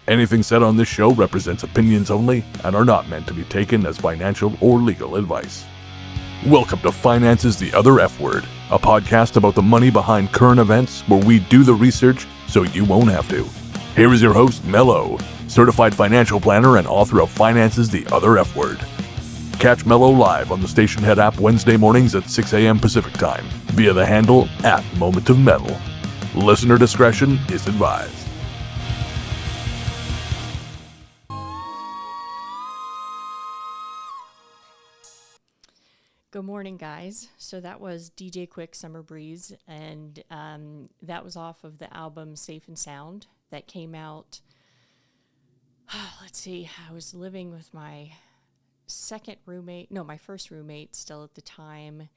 Anything said on this show represents opinions only and are not meant to be taken as financial or legal advice. Welcome to Finances the Other F Word, a podcast about the money behind current events where we do the research so you won't have to. Here is your host, Mello, certified financial planner and author of Finances the Other F Word. Catch Mello live on the Station Head app Wednesday mornings at 6 a.m. Pacific Time via the handle @MomentOfMetal. Listener discretion is advised. Good morning, guys. So that was DJ Quick, Summer Breeze, and that was off of the album Safe and Sound that came out. Let's see, I was living with my my first roommate still at the time.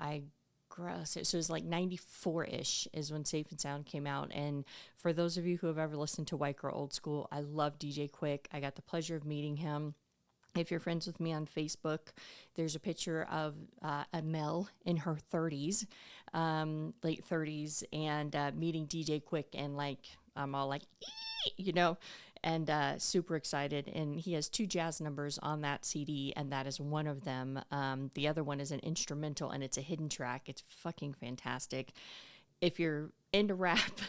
So it was like 94-ish is when Safe and Sound came out. And for those of you who have ever listened to White Girl Old School, I love DJ Quick. I got the pleasure of meeting him. If you're friends with me on Facebook, there's a picture of a Mel in her 30s, late 30s, and meeting DJ Quick, and I'm all like, and super excited. And he has 2 jazz numbers on that CD, and that is one of them. The other one is an instrumental, and it's a hidden track. It's fucking fantastic. If you're into rap,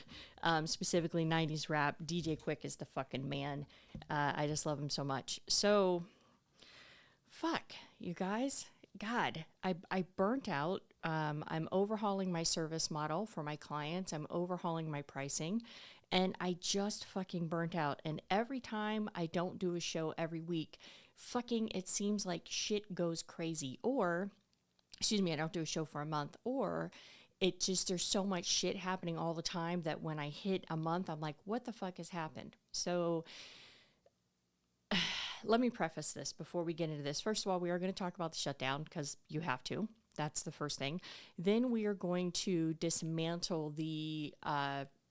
specifically 90s rap, DJ Quick is the fucking man. I just love him so much. So, fuck, you guys. God, I burnt out. I'm overhauling my service model for my clients. I'm overhauling my pricing. And I just fucking burnt out. And every time I don't do a show every week, it seems like shit goes crazy. Or, I don't do a show for a month. Or there's so much shit happening all the time that when I hit a month, I'm like, what the fuck has happened? So let me preface this before we get into this. First of all, we are going to talk about the shutdown because you have to. That's the first thing. Then we are going to dismantle the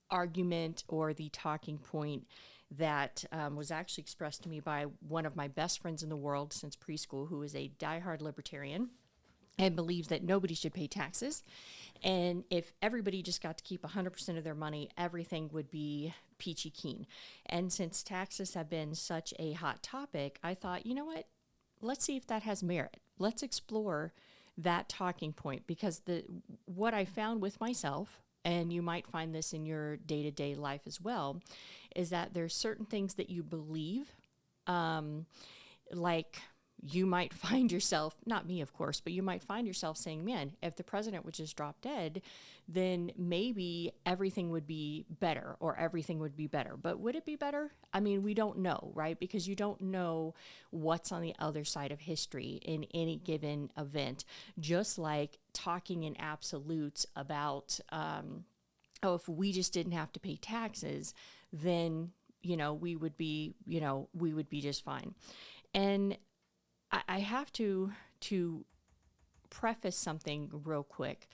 argument or the talking point that was actually expressed to me by one of my best friends in the world since preschool, who is a diehard libertarian and believes that nobody should pay taxes. And if everybody just got to keep 100% of their money, everything would be peachy keen. And since taxes have been such a hot topic, I thought, you know what? Let's see if that has merit. Let's explore that talking point, because what I found with myself, and you might find this in your day-to-day life as well, is that there's certain things that you believe, like you might find yourself, not me, of course, but you might find yourself saying, man, if the president would just drop dead, then maybe everything would be better, or everything would be better. But would it be better? I mean, we don't know, right? Because you don't know what's on the other side of history in any given event. Just like talking in absolutes about, if we just didn't have to pay taxes, then, we would be just fine. And I have to preface something real quick.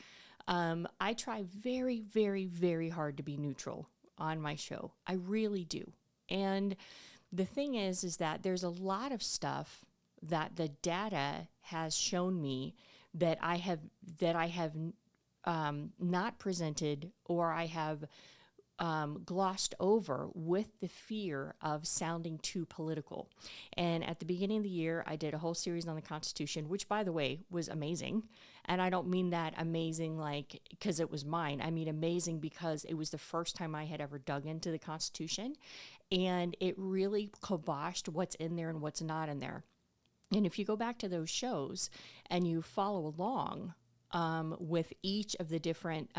I try very, very, very hard to be neutral on my show. I really do. And the thing is that there's a lot of stuff that the data has shown me that I have not presented, or I have glossed over with the fear of sounding too political. And at the beginning of the year, I did a whole series on the Constitution, which, by the way, was amazing. And I don't mean that amazing like because it was mine. I mean amazing because it was the first time I had ever dug into the Constitution, and it really kiboshed what's in there and what's not in there. And if you go back to those shows and you follow along with each of the different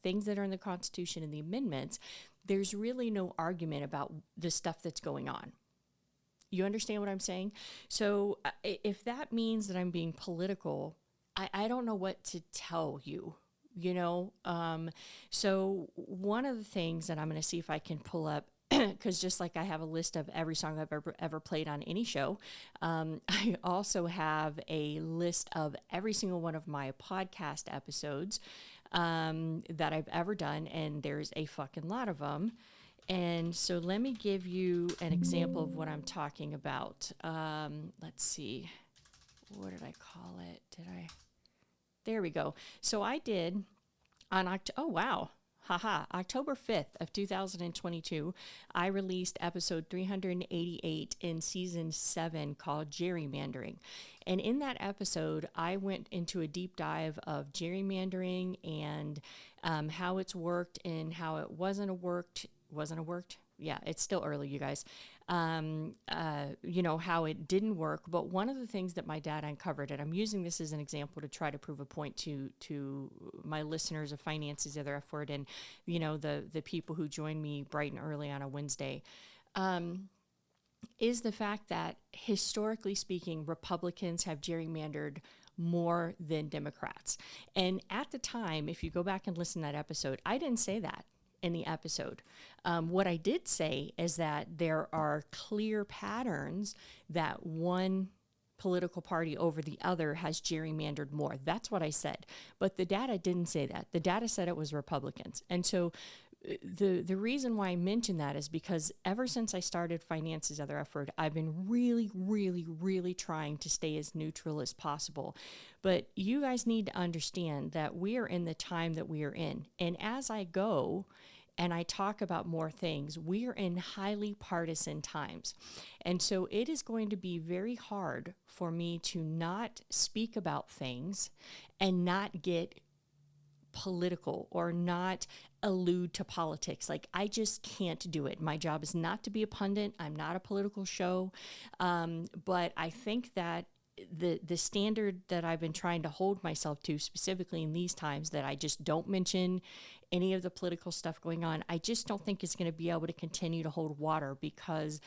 things that are in the Constitution and the amendments, there's really no argument about the stuff that's going on. You understand what I'm saying? So if that means that I'm being political, I don't know what to tell you, So one of the things that I'm going to see if I can pull up, because just like I have a list of every song I've ever played on any show, I also have a list of every single one of my podcast episodes that I've ever done, and there's a fucking lot of them. And so let me give you an example of what I'm talking about. Let's see. What did I call it? There we go. So I did on October. Oh, wow. October 5th of 2022, I released episode 388 in season 7 called Gerrymandering. And in that episode, I went into a deep dive of gerrymandering and how it's worked and how it wasn't a worked. Yeah, it's still early, you guys. How it didn't work. But one of the things that my dad uncovered, and I'm using this as an example to try to prove a point to my listeners of Finances, the other F word, and, the people who join me bright and early on a Wednesday, is the fact that historically speaking, Republicans have gerrymandered more than Democrats. And at the time, if you go back and listen to that episode, I didn't say that in the episode. What I did say is that there are clear patterns that one political party over the other has gerrymandered more. That's what I said. But the data didn't say that. The data said it was Republicans. And so the reason why I mention that is because ever since I started Finances, other effort, I've been really, really, really trying to stay as neutral as possible. But you guys need to understand that we are in the time that we are in. And as I go and I talk about more things, we are in highly partisan times. And so it is going to be very hard for me to not speak about things and not get political or not allude to politics. Like, I just can't do it. My job is not to be a pundit. I'm not a political show. But I think that the standard that I've been trying to hold myself to, specifically in these times, that I just don't mention any of the political stuff going on, I just don't think it's going to be able to continue to hold water because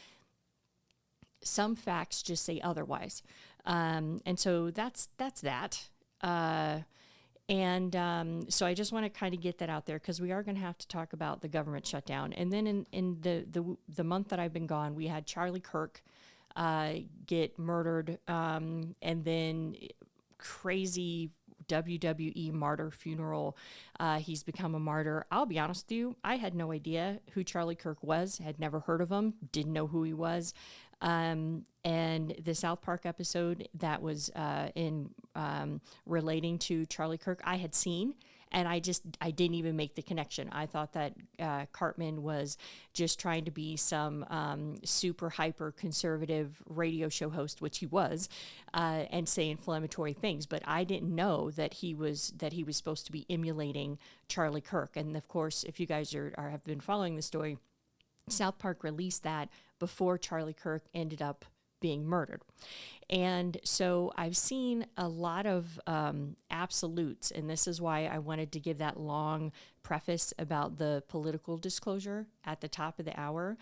some facts just say otherwise. And so that's that. So I just want to kind of get that out there because we are going to have to talk about the government shutdown. And then in the month that I've been gone, we had Charlie Kirk get murdered, and then crazy WWE martyr funeral. He's become a martyr. I'll be honest with you, I had no idea who Charlie Kirk was, had never heard of him, didn't know who he was. And the South Park episode that was in relating to Charlie Kirk, I had seen, and I didn't even make the connection. I thought that Cartman was just trying to be some super hyper conservative radio show host, which he was, and say inflammatory things. But I didn't know that he was supposed to be emulating Charlie Kirk. And of course, if you guys have been following the story, South Park released that before Charlie Kirk ended up being murdered. And so I've seen a lot of absolutes, and this is why I wanted to give that long preface about the political disclosure at the top of the hour,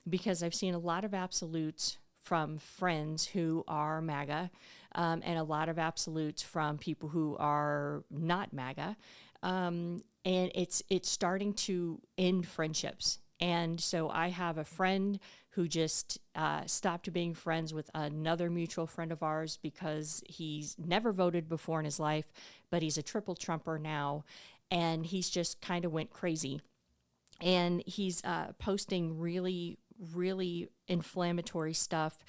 because I've seen a lot of absolutes from friends who are MAGA, and a lot of absolutes from people who are not MAGA, and it's starting to end friendships. And so I have a friend who just stopped being friends with another mutual friend of ours because he's never voted before in his life, but he's a triple Trumper now, and he's just kind of went crazy. And he's posting really, really inflammatory stuff.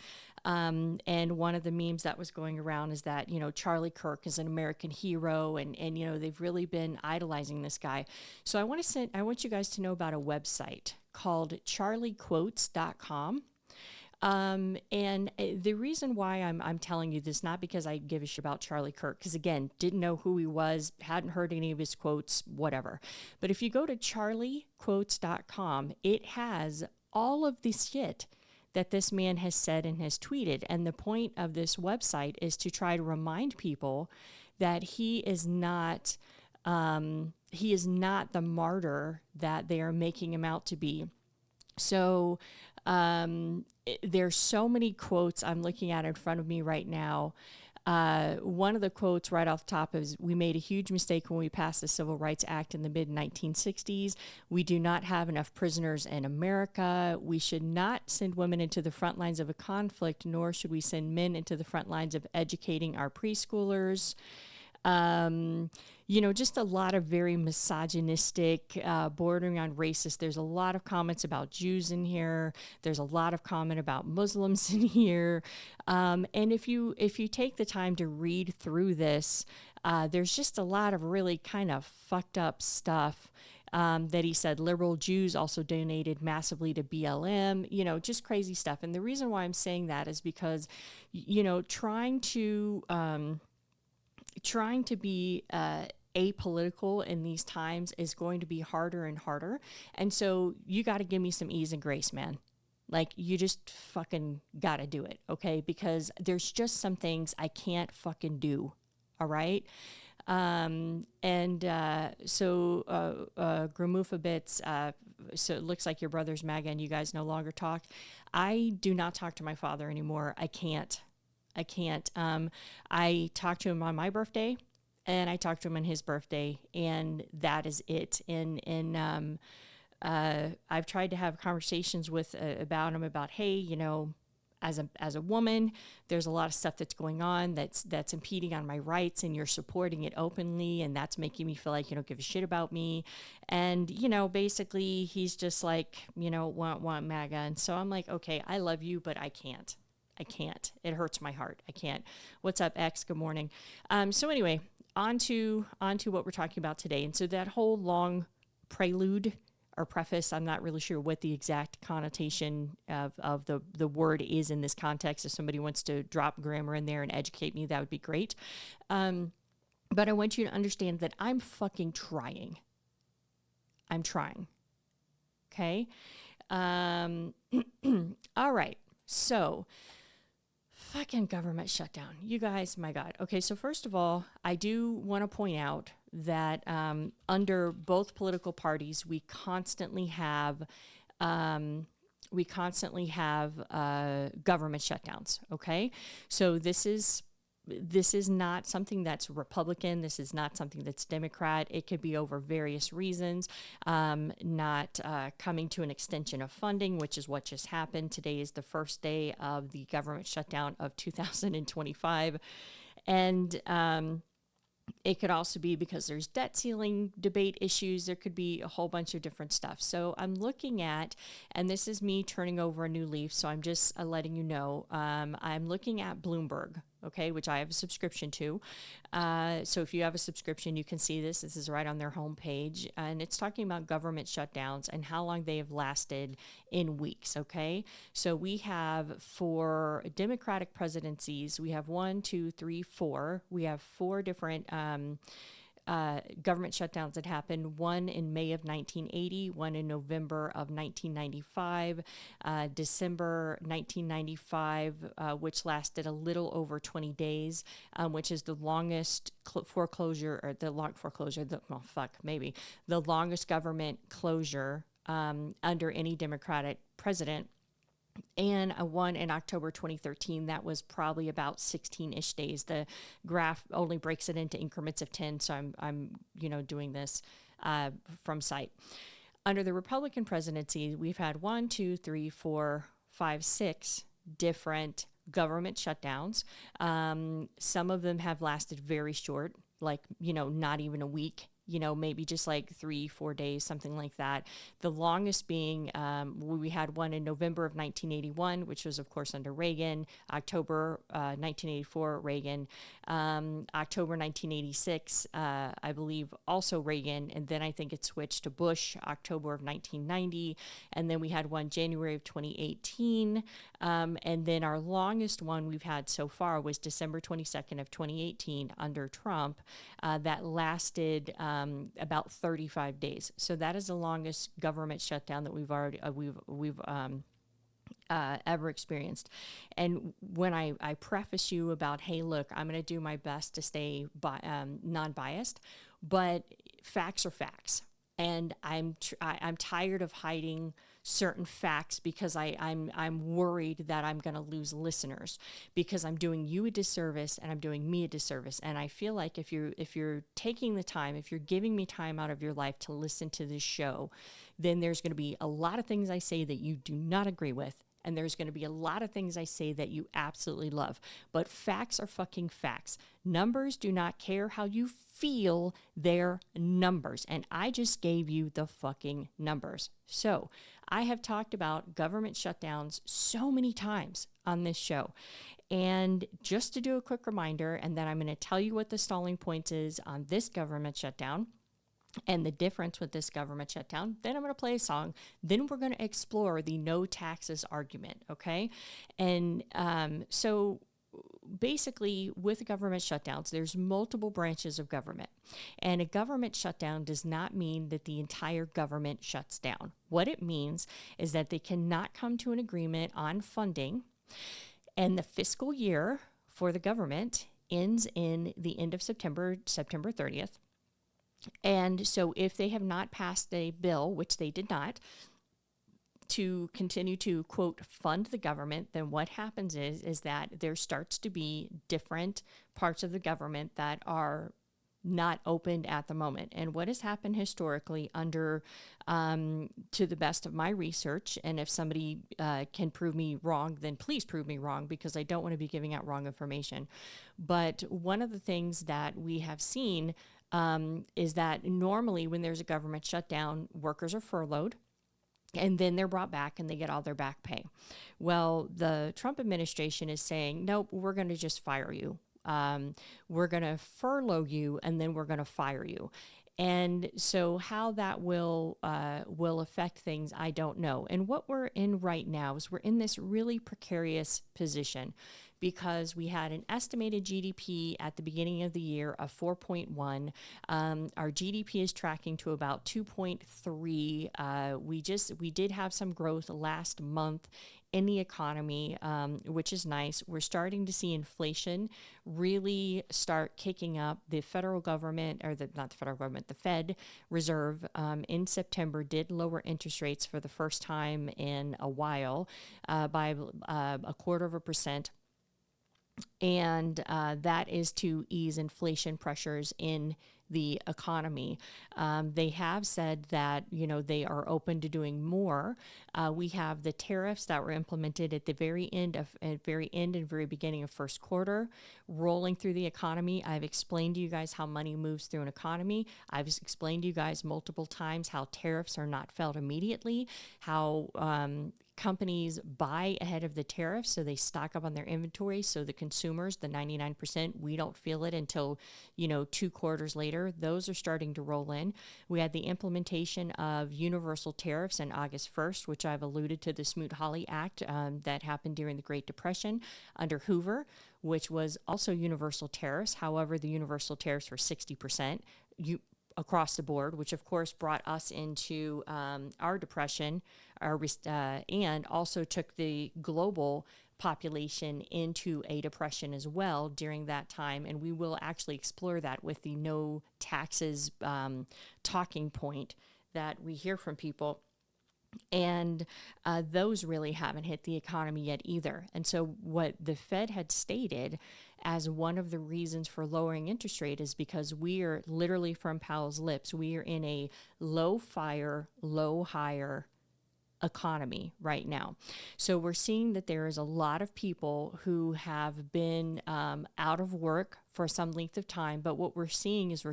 And one of the memes that was going around is that, Charlie Kirk is an American hero, and they've really been idolizing this guy. So I want you guys to know about a website called charliequotes.com. And the reason why I'm telling you this, not because I give a shit about Charlie Kirk, because again, didn't know who he was, hadn't heard any of his quotes, whatever. But if you go to charliequotes.com, it has all of the shit that this man has said and has tweeted. And the point of this website is to try to remind people that he is not the martyr that they are making him out to be. So there's so many quotes I'm looking at in front of me right now. One of the quotes right off the top is, "We made a huge mistake when we passed the Civil Rights Act in the mid-1960s. We do not have enough prisoners in America. We should not send women into the front lines of a conflict, nor should we send men into the front lines of educating our preschoolers." Just a lot of very misogynistic, bordering on racist. There's a lot of comments about Jews in here. There's a lot of comment about Muslims in here. And if you take the time to read through this, there's just a lot of really kind of fucked up stuff. that he said liberal Jews also donated massively to BLM, just crazy stuff. And the reason why I'm saying that is because, trying to be apolitical in these times is going to be harder and harder. And so you got to give me some ease and grace, man. Like, you just fucking got to do it, okay? Because there's just some things I can't fucking do, all right? So Gramufa Bits, so it looks like your brother's MAGA and you guys no longer talk. I do not talk to my father anymore. I can't. I talk to him on my birthday, and I talk to him on his birthday, and that is it. I've tried to have conversations with about him about, hey, as a woman, there's a lot of stuff that's going on that's impeding on my rights, and you're supporting it openly, and that's making me feel like you don't give a shit about me. And basically, he's just like, want MAGA, and so I'm like, okay, I love you, but I can't. It hurts my heart. I can't. What's up, X? Good morning. So anyway, on to what we're talking about today. And so that whole long prelude or preface, I'm not really sure what the exact connotation of the word is in this context. If somebody wants to drop grammar in there and educate me, that would be great. But I want you to understand that I'm fucking trying. I'm trying. Okay? All right. So, fucking government shutdown. You guys, my God. Okay, so first of all, I do want to point out that under both political parties, we constantly have government shutdowns. Okay, so this is not something that's Republican. This is not something that's Democrat. It could be over various reasons, not coming to an extension of funding, which is what just happened. Today is the first day of the government shutdown of 2025. And it could also be because there's debt ceiling debate issues. There could be a whole bunch of different stuff. So I'm looking at, and this is me turning over a new leaf, so I'm just letting you know, I'm looking at Bloomberg, okay, which I have a subscription to. So if you have a subscription, you can see this. This is right on their homepage, and it's talking about government shutdowns and how long they have lasted in weeks, okay? So we have, for Democratic presidencies, we have 1, 2, 3, 4. We have 4 different government shutdowns that happened. One in May of 1980, one in November of 1995, December 1995, which lasted a little over 20 days, which is the longest the longest government closure under any Democratic president. And a one in October 2013, that was probably about 16-ish days. The graph only breaks it into increments of 10, so I'm doing this from sight. Under the Republican presidency, we've had 1, 2, 3, 4, 5, 6 different government shutdowns. Some of them have lasted very short, like, not even a week. Maybe just like 3-4 days, something like that. The longest being, we had one in November of 1981, which was, of course, under Reagan. October 1984, Reagan. October 1986, I believe, also Reagan. And then I think it switched to Bush, October of 1990. And then we had one January of 2018. And then our longest one we've had so far was December 22nd of 2018 under Trump. That lasted about 35 days. So that is the longest government shutdown that we've ever experienced. And when I preface you about, hey, look, I'm going to do my best to stay non-biased, but facts are facts. And I'm tired of hiding certain facts because I'm worried that I'm going to lose listeners, because I'm doing you a disservice and I'm doing me a disservice. And I feel like if you're taking the time, if you're giving me time out of your life to listen to this show, then there's going to be a lot of things I say that you do not agree with. And there's going to be a lot of things I say that you absolutely love. But facts are fucking facts. Numbers do not care how you feel, they're numbers. And I just gave you the fucking numbers. So I have talked about government shutdowns so many times on this show. And just to do a quick reminder, and then I'm going to tell you what the stalling point is on this government shutdown. And the difference with this government shutdown, then I'm going to play a song. Then we're going to explore the no taxes argument, okay? And so basically, with government shutdowns, there's multiple branches of government. And a government shutdown does not mean that the entire government shuts down. What it means is that they cannot come to an agreement on funding, and the fiscal year for the government ends in the end of September, September 30th. And so if they have not passed a bill, which they did not, to continue to, quote, fund the government, then what happens is that there starts to be different parts of the government that are not opened at the moment. And what has happened historically under, to the best of my research, and if somebody can prove me wrong, then please prove me wrong, because I don't want to be giving out wrong information. But one of the things that we have seen is that normally when there's a government shutdown, workers are furloughed, and then they're brought back and they get all their back pay. Well, the Trump administration is saying, nope, we're going to just fire you. We're going to furlough you, and then we're going to fire you. And so how that will affect things, I don't know. And what we're in right now is we're in this really precarious position, because we had an estimated GDP at the beginning of the year of 4.1. Our GDP is tracking to about 2.3. We did have some growth last month in the economy, which is nice. We're starting to see inflation really start kicking up. The federal government, or not the federal government, the Fed Reserve in September did lower interest rates for the first time in a while by 0.25%. And that is to ease inflation pressures in the economy. They have said that, they are open to doing more. We have the tariffs that were implemented at the very end and very beginning of first quarter, rolling through the economy. I've explained to you guys how money moves through an economy. I've explained to you guys multiple times how tariffs are not felt immediately, how companies buy ahead of the tariffs, so they stock up on their inventory. So the consumers, the 99%, we don't feel it until, 2 quarters later. Those are starting to roll in. We had the implementation of universal tariffs on August 1st, which I've alluded to, the Smoot-Hawley Act that happened during the Great Depression under Hoover, which was also universal tariffs. However, the universal tariffs were 60%. Across the board, which of course brought us into our depression, and also took the global population into a depression as well during that time. And we will actually explore that with the no taxes talking point that we hear from people. And those really haven't hit the economy yet either. And so what the Fed had stated as one of the reasons for lowering interest rate is because we are literally, from Powell's lips, we are in a low fire, low hire economy right now. So we're seeing that there is a lot of people who have been out of work for some length of time, but what we're seeing is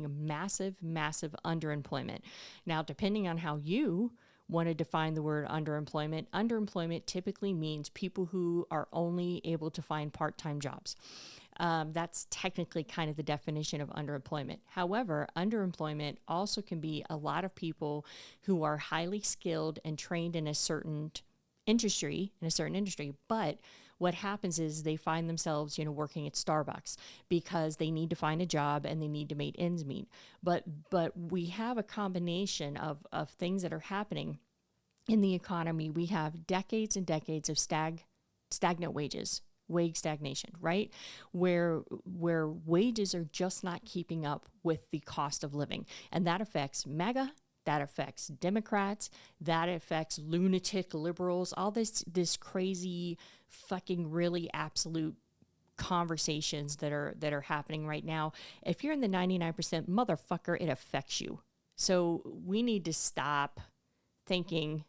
massive, massive underemployment. Now, depending on how you want to define the word underemployment, underemployment typically means people who are only able to find part-time jobs. That's technically kind of the definition of underemployment. However, underemployment also can be a lot of people who are highly skilled and trained in a certain industry, but what happens is they find themselves, working at Starbucks because they need to find a job and they need to make ends meet. But we have a combination of things that are happening in the economy. We have decades and decades of stagnant wages, wage stagnation, right? Where wages are just not keeping up with the cost of living. And that affects MAGA, that affects Democrats, that affects lunatic liberals, all this crazy fucking really absolute conversations that are happening right now. If you're in the 99%, motherfucker, it affects you. So we need to stop thinking,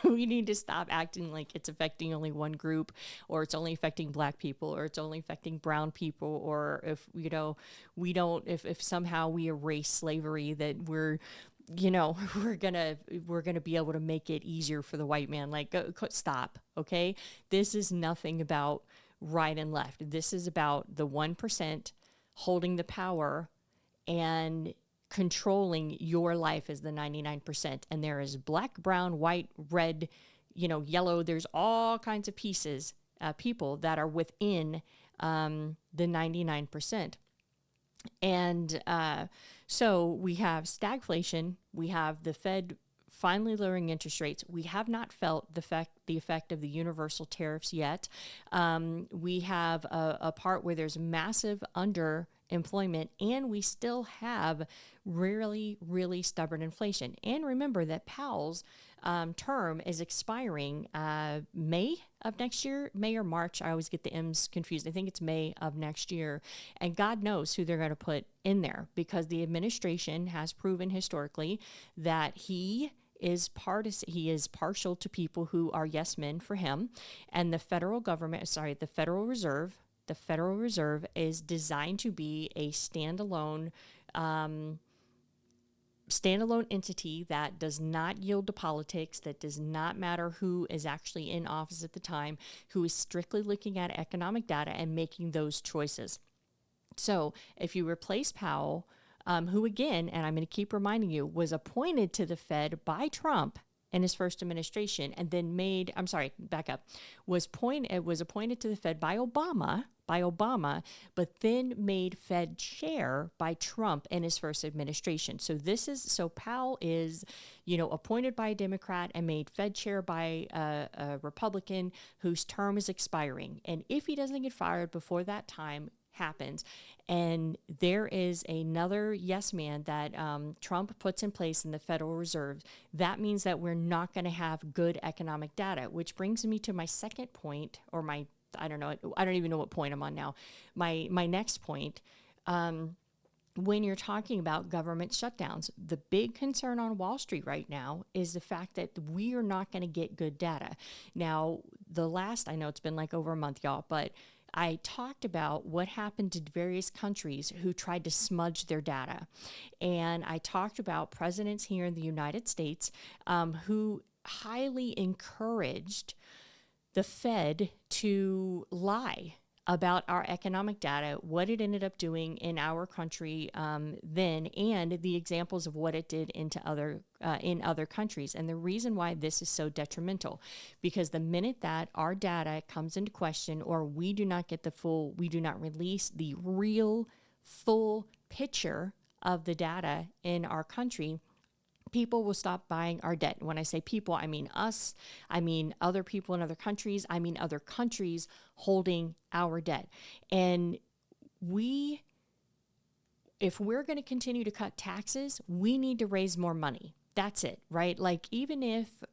we need to stop acting like it's affecting only one group, or it's only affecting Black people, or it's only affecting brown people, or if, if somehow we erase slavery, that we're gonna be able to make it easier for the white man. Like, stop, okay? This is nothing about right and left. This is about the 1% holding the power and controlling your life is the 99%. And there is black, brown, white, red, yellow. There's all kinds of people that are within the 99%. And so we have stagflation. We have the Fed finally lowering interest rates. We have not felt the effect of the universal tariffs yet. We have a part where there's massive underemployment, and we still have really, really stubborn inflation. And remember that Powell's term is expiring May of next year, May or March. I always get the M's confused. I think it's May of next year. And God knows who they're going to put in there, because the administration has proven historically that he is partial to people who are yes men for him. And the Federal Reserve is designed to be a standalone entity that does not yield to politics, that does not matter who is actually in office at the time, who is strictly looking at economic data and making those choices. So if you replace Powell, who again, and I'm going to keep reminding you, was appointed to the Fed by Trump in his first administration, and then was appointed to the Fed by Obama, but then made Fed chair by Trump in his first administration. So Powell is, appointed by a Democrat and made Fed chair by a Republican whose term is expiring. And if he doesn't get fired before that time happens, and there is another yes man that Trump puts in place in the Federal Reserve, that means that we're not going to have good economic data, which brings me to my second point, or I don't even know what point I'm on now. My next point, when you're talking about government shutdowns, the big concern on Wall Street right now is the fact that we are not going to get good data. Now, I know it's been like over a month, y'all, but I talked about what happened to various countries who tried to smudge their data. And I talked about presidents here in the United States who highly encouraged the Fed to lie about our economic data, what it ended up doing in our country then, and the examples of what it did in other countries. And the reason why this is so detrimental, because the minute that our data comes into question, or we do not release the real full picture of the data in our country, people will stop buying our debt. When I say people, I mean us. I mean other people in other countries. I mean other countries holding our debt. And if we're going to continue to cut taxes, we need to raise more money. That's it, right? Like even if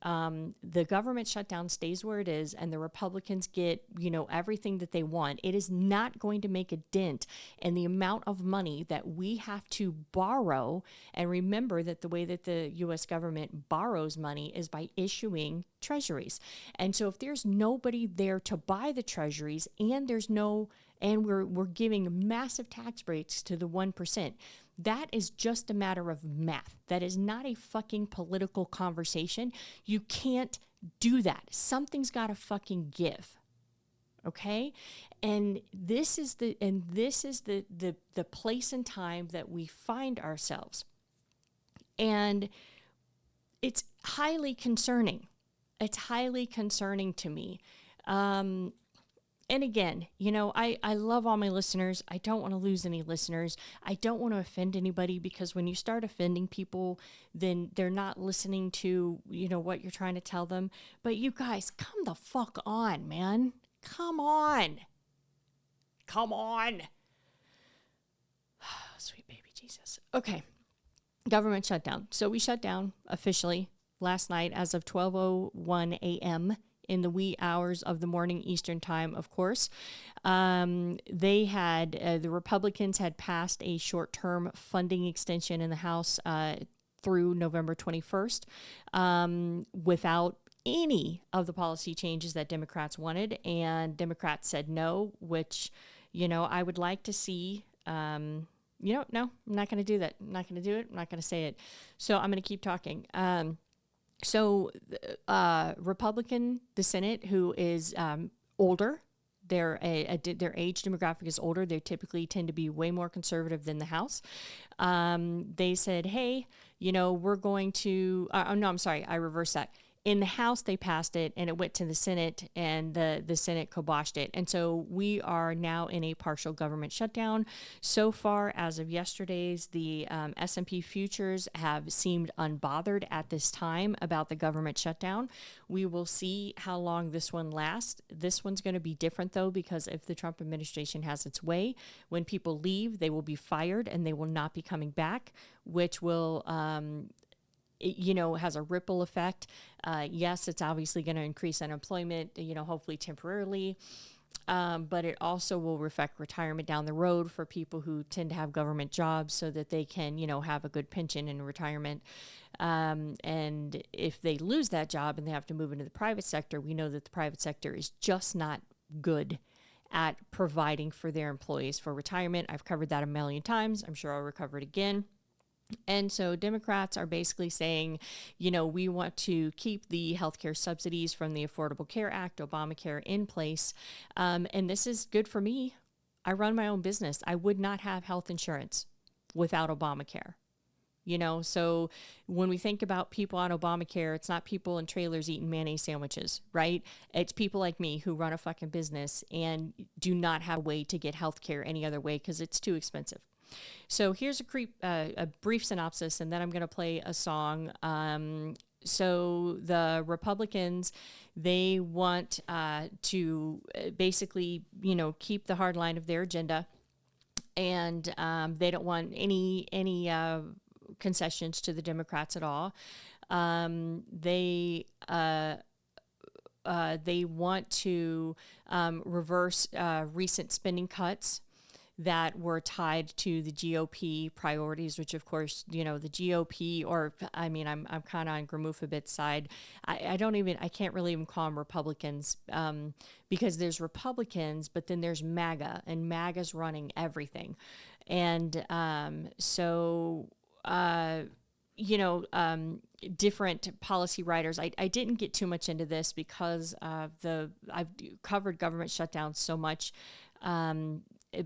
the government shutdown stays where it is and the Republicans get, everything that they want, it is not going to make a dent in the amount of money that we have to borrow. And remember that the way that the U.S. government borrows money is by issuing treasuries. And so if there's nobody there to buy the treasuries, and we're giving massive tax breaks to the 1%, that is just a matter of math. That is not a fucking political conversation. You can't do that. Something's got to fucking give. Okay? And this is the place and time that we find ourselves. And it's highly concerning. It's highly concerning to me. And again, I love all my listeners. I don't want to lose any listeners. I don't want to offend anybody, because when you start offending people, then they're not listening to, what you're trying to tell them. But you guys, come the fuck on, man. Come on. Come on. Sweet baby Jesus. Okay. Government shutdown. So we shut down officially last night as of 12:01 a.m. in the wee hours of the morning Eastern time, of course. The Republicans had passed a short-term funding extension in the House through November 21st without any of the policy changes that Democrats wanted, and Democrats said no, which, I would like to see. No, I'm not going to do that. I'm not going to do it. I'm not going to say it. So I'm going to keep talking. So Republican, the Senate, who is older Their age demographic is older. They typically tend to be way more conservative than the House. They said, hey, we're going to, no, I'm sorry, I reversed that. In the House, they passed it, and it went to the Senate, and the Senate kiboshed it. And so we are now in a partial government shutdown. So far, as of yesterday's, the S&P futures have seemed unbothered at this time about the government shutdown. We will see how long this one lasts. This one's going to be different, though, because if the Trump administration has its way, when people leave, they will be fired, and they will not be coming back, which will has a ripple effect. Yes, it's obviously going to increase unemployment, hopefully temporarily. But it also will affect retirement down the road for people who tend to have government jobs so that they can, have a good pension in retirement. And if they lose that job and they have to move into the private sector, we know that the private sector is just not good at providing for their employees for retirement. I've covered that a million times. I'm sure I'll recover it again. And so Democrats are basically saying, we want to keep the healthcare subsidies from the Affordable Care Act, Obamacare, in place. And this is good for me. I run my own business. I would not have health insurance without Obamacare. So when we think about people on Obamacare, it's not people in trailers eating mayonnaise sandwiches, right? It's people like me who run a fucking business and do not have a way to get healthcare any other way because it's too expensive. So here's a brief synopsis, and then I'm going to play a song. So the Republicans, they want to basically, keep the hard line of their agenda, and they don't want any concessions to the Democrats at all. They want to reverse recent spending cuts that were tied to the GOP priorities, which of course, the GOP, I'm kind of on Gramoofabit's side. I can't really even call them Republicans because there's Republicans, but then there's MAGA, and MAGA's running everything. And different policy writers. I didn't get too much into this because I've covered government shutdowns so much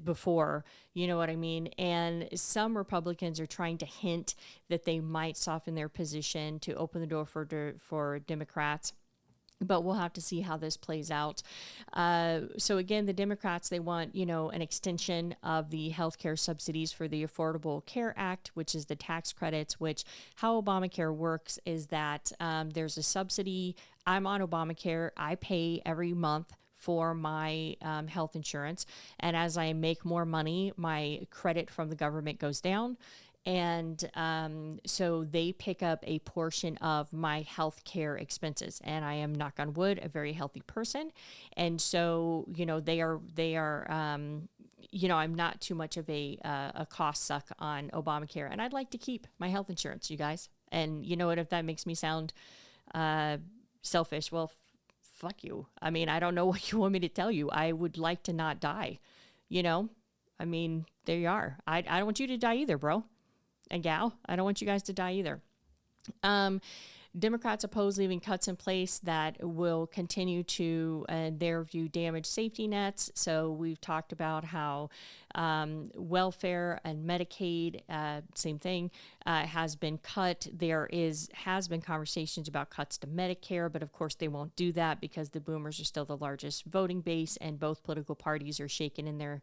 before, you know what I mean? And some Republicans are trying to hint that they might soften their position to open the door for Democrats. But we'll have to see how this plays out. So again, the Democrats, they want, an extension of the healthcare subsidies for the Affordable Care Act, which is the tax credits, which how Obamacare works is that there's a subsidy. I'm on Obamacare. I pay every month for my health insurance. And as I make more money, my credit from the government goes down. And so they pick up a portion of my health care expenses. And I am, knock on wood, a very healthy person. And so, they are I'm not too much of a cost suck on Obamacare. And I'd like to keep my health insurance, you guys. And you know what, if that makes me sound selfish, well, fuck you. I mean, I don't know what you want me to tell you. I would like to not die, I mean, there you are. I don't want you to die either, bro and gal. I don't want you guys to die either. Democrats oppose leaving cuts in place that will continue to, in their view, damage safety nets. So we've talked about how welfare and Medicaid, same thing, has been cut. Has been conversations about cuts to Medicare, but of course they won't do that because the boomers are still the largest voting base, and both political parties are shaking in their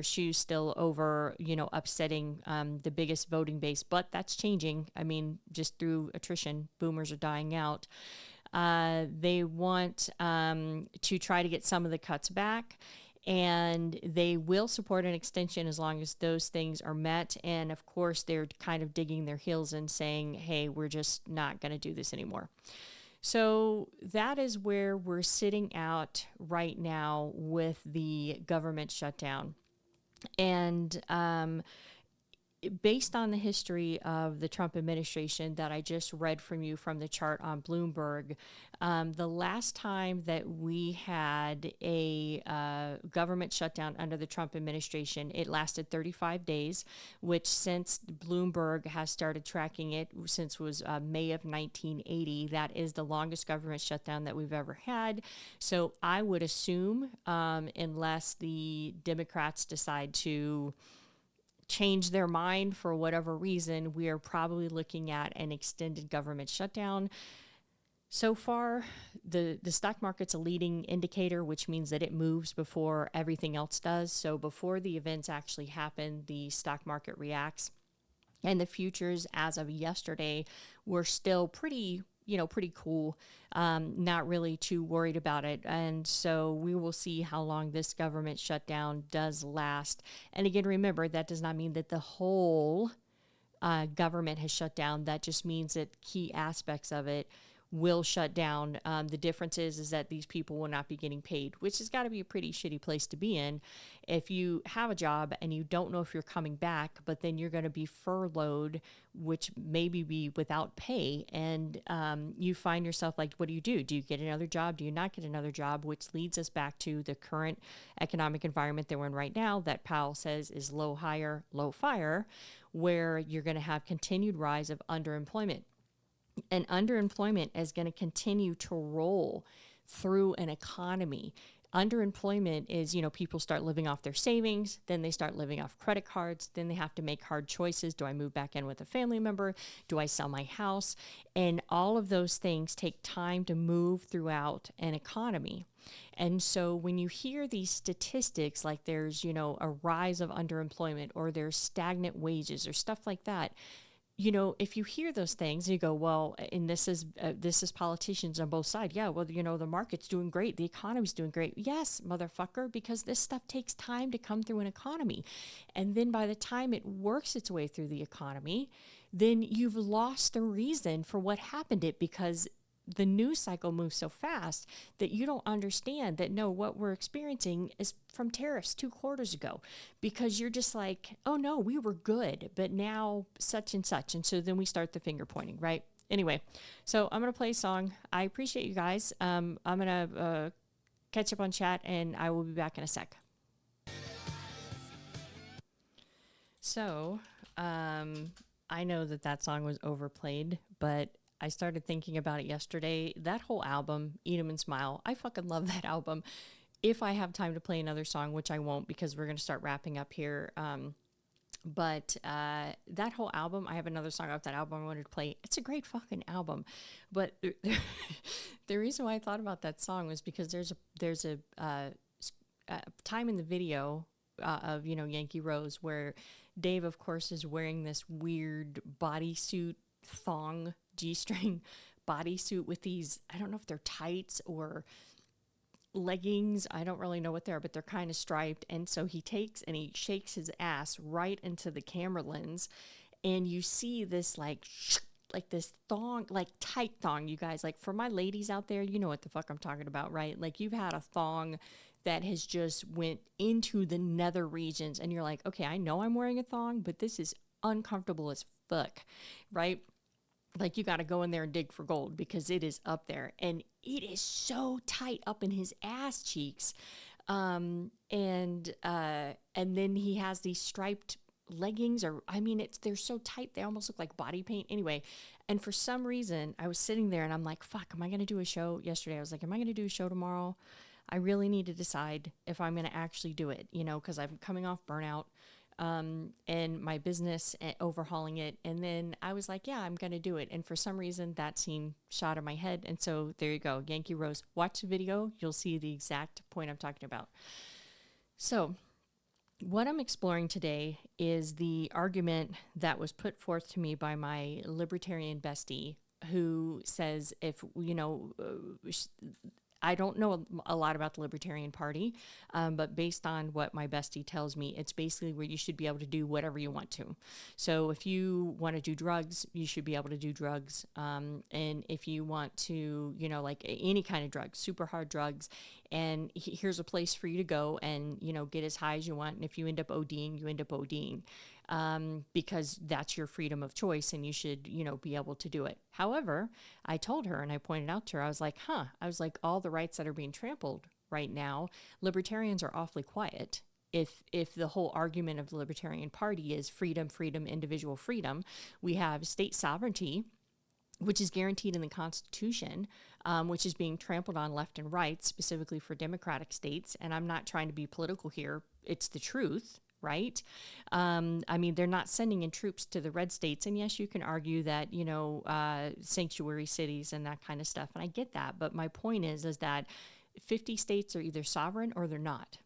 shoes still over, upsetting the biggest voting base. But that's changing. I mean, just through attrition, boomers are dying out. They want to try to get some of the cuts back, and they will support an extension as long as those things are met. And of course, they're kind of digging their heels in saying, hey, we're just not going to do this anymore. So that is where we're sitting out right now with the government shutdown. And based on the history of the Trump administration that I just read from you from the chart on Bloomberg, the last time that we had a government shutdown under the Trump administration, it lasted 35 days, which since Bloomberg has started tracking it since was May of 1980, that is the longest government shutdown that we've ever had. So I would assume, unless the Democrats decide to change their mind for whatever reason, we are probably looking at an extended government shutdown. So far, the stock market's a leading indicator, which means that it moves before everything else does. So before the events actually happen, the stock market reacts. And the futures, as of yesterday, were still pretty cool, not really too worried about it. And so we will see how long this government shutdown does last. And again, remember, that does not mean that the whole government has shut down. That just means that key aspects of it will shut down. The difference is that these people will not be getting paid, which has got to be a pretty shitty place to be in. If you have a job and you don't know if you're coming back, but then you're going to be furloughed, which maybe be without pay, and you find yourself like, what do? Do you get another job? Do you not get another job? Which leads us back to the current economic environment that we're in right now that Powell says is low hire, low fire, where you're going to have continued rise of underemployment. And underemployment is going to continue to roll through an economy. Underemployment is, people start living off their savings, then they start living off credit cards, then they have to make hard choices. Do I move back in with a family member? Do I sell my house? And all of those things take time to move throughout an economy. And so when you hear these statistics, like there's, a rise of underemployment or there's stagnant wages or stuff like that, if you hear those things, you go, well, and this is politicians on both sides. Yeah, well, the market's doing great. The economy's doing great. Yes, motherfucker, because this stuff takes time to come through an economy. And then by the time it works its way through the economy, then you've lost the reason for what happened it, because the news cycle moves so fast that you don't understand that, no, what we're experiencing is from tariffs 2 quarters ago, because you're just like, oh no, we were good, but now such and such. And so then we start the finger pointing, right? Anyway, so I'm going to play a song. I appreciate you guys. I'm going to catch up on chat, and I will be back in a sec. So I know that song was overplayed, but I started thinking about it yesterday. That whole album, Eat 'Em and Smile, I fucking love that album. If I have time to play another song, which I won't because we're going to start wrapping up here. But that whole album, I have another song off that album I wanted to play. It's a great fucking album. But the reason why I thought about that song was because there's a time in the video of, Yankee Rose where Dave, of course, is wearing this weird bodysuit thong G-string bodysuit with these, I don't know if they're tights or leggings. I don't really know what they are, but they're kind of striped. And so he takes and he shakes his ass right into the camera lens. And you see this like this thong, like tight thong, you guys. Like for my ladies out there, you know what the fuck I'm talking about, right? Like you've had a thong that has just went into the nether regions and you're like, okay, I know I'm wearing a thong, but this is uncomfortable as fuck, right? Like you got to go in there and dig for gold because it is up there, and it is so tight up in his ass cheeks. And then he has these striped leggings, or they're so tight they almost look like body paint. Anyway, and for some reason I was sitting there and I'm like, fuck, am I going to do a show yesterday? I was like, am I going to do a show tomorrow? I really need to decide if I'm going to actually do it, because I'm coming off burnout. And my business, overhauling it. And then I was like, yeah, I'm going to do it. And for some reason that scene shot in my head. And so there you go. Yankee Rose, watch the video. You'll see the exact point I'm talking about. So what I'm exploring today is the argument that was put forth to me by my Libertarian bestie, who says, I don't know a lot about the Libertarian Party, but based on what my bestie tells me, it's basically where you should be able to do whatever you want to. So if you want to do drugs, you should be able to do drugs. And if you want to, like any kind of drugs, super hard drugs, and here's a place for you to go and, get as high as you want. And if you end up ODing, you end up ODing. because that's your freedom of choice and you should, be able to do it. However, I told her and I pointed out to her, I was like, all the rights that are being trampled right now, libertarians are awfully quiet. If the whole argument of the Libertarian Party is freedom, freedom, individual freedom, we have state sovereignty, which is guaranteed in the Constitution, which is being trampled on left and right, specifically for democratic states. And I'm not trying to be political here. It's the truth, right? They're not sending in troops to the red states. And yes, you can argue that, sanctuary cities and that kind of stuff. And I get that. But my point is that 50 states are either sovereign or they're not.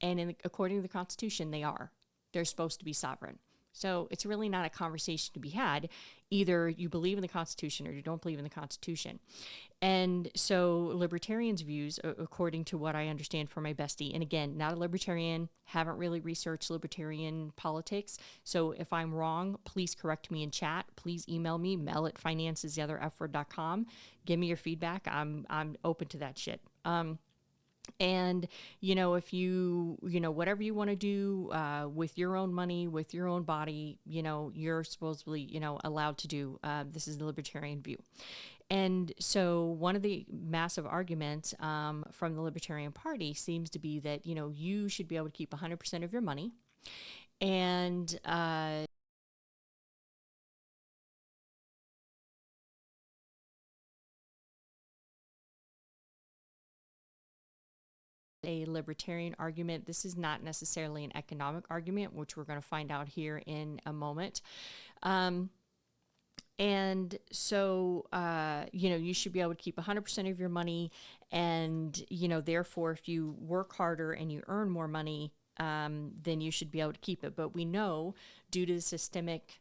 And according to the Constitution, they are. They're supposed to be sovereign. So it's really not a conversation to be had. Either you believe in the Constitution or you don't believe in the Constitution. And so libertarians' views, according to what I understand from my bestie, and again, not a libertarian, haven't really researched libertarian politics. So if I'm wrong, please correct me in chat. Please email me, mel@financestheotherfword.com. Give me your feedback. I'm open to that shit. And, if you, whatever you want to do with your own money, with your own body, you're supposedly, allowed to do. This is the libertarian view. And so one of the massive arguments from the Libertarian Party seems to be that, you should be able to keep 100% of your money. And a libertarian argument. This is not necessarily an economic argument, which we're going to find out here in a moment. And so, you should be able to keep 100% of your money. And, therefore, if you work harder and you earn more money, then you should be able to keep it. But we know, due to the systemic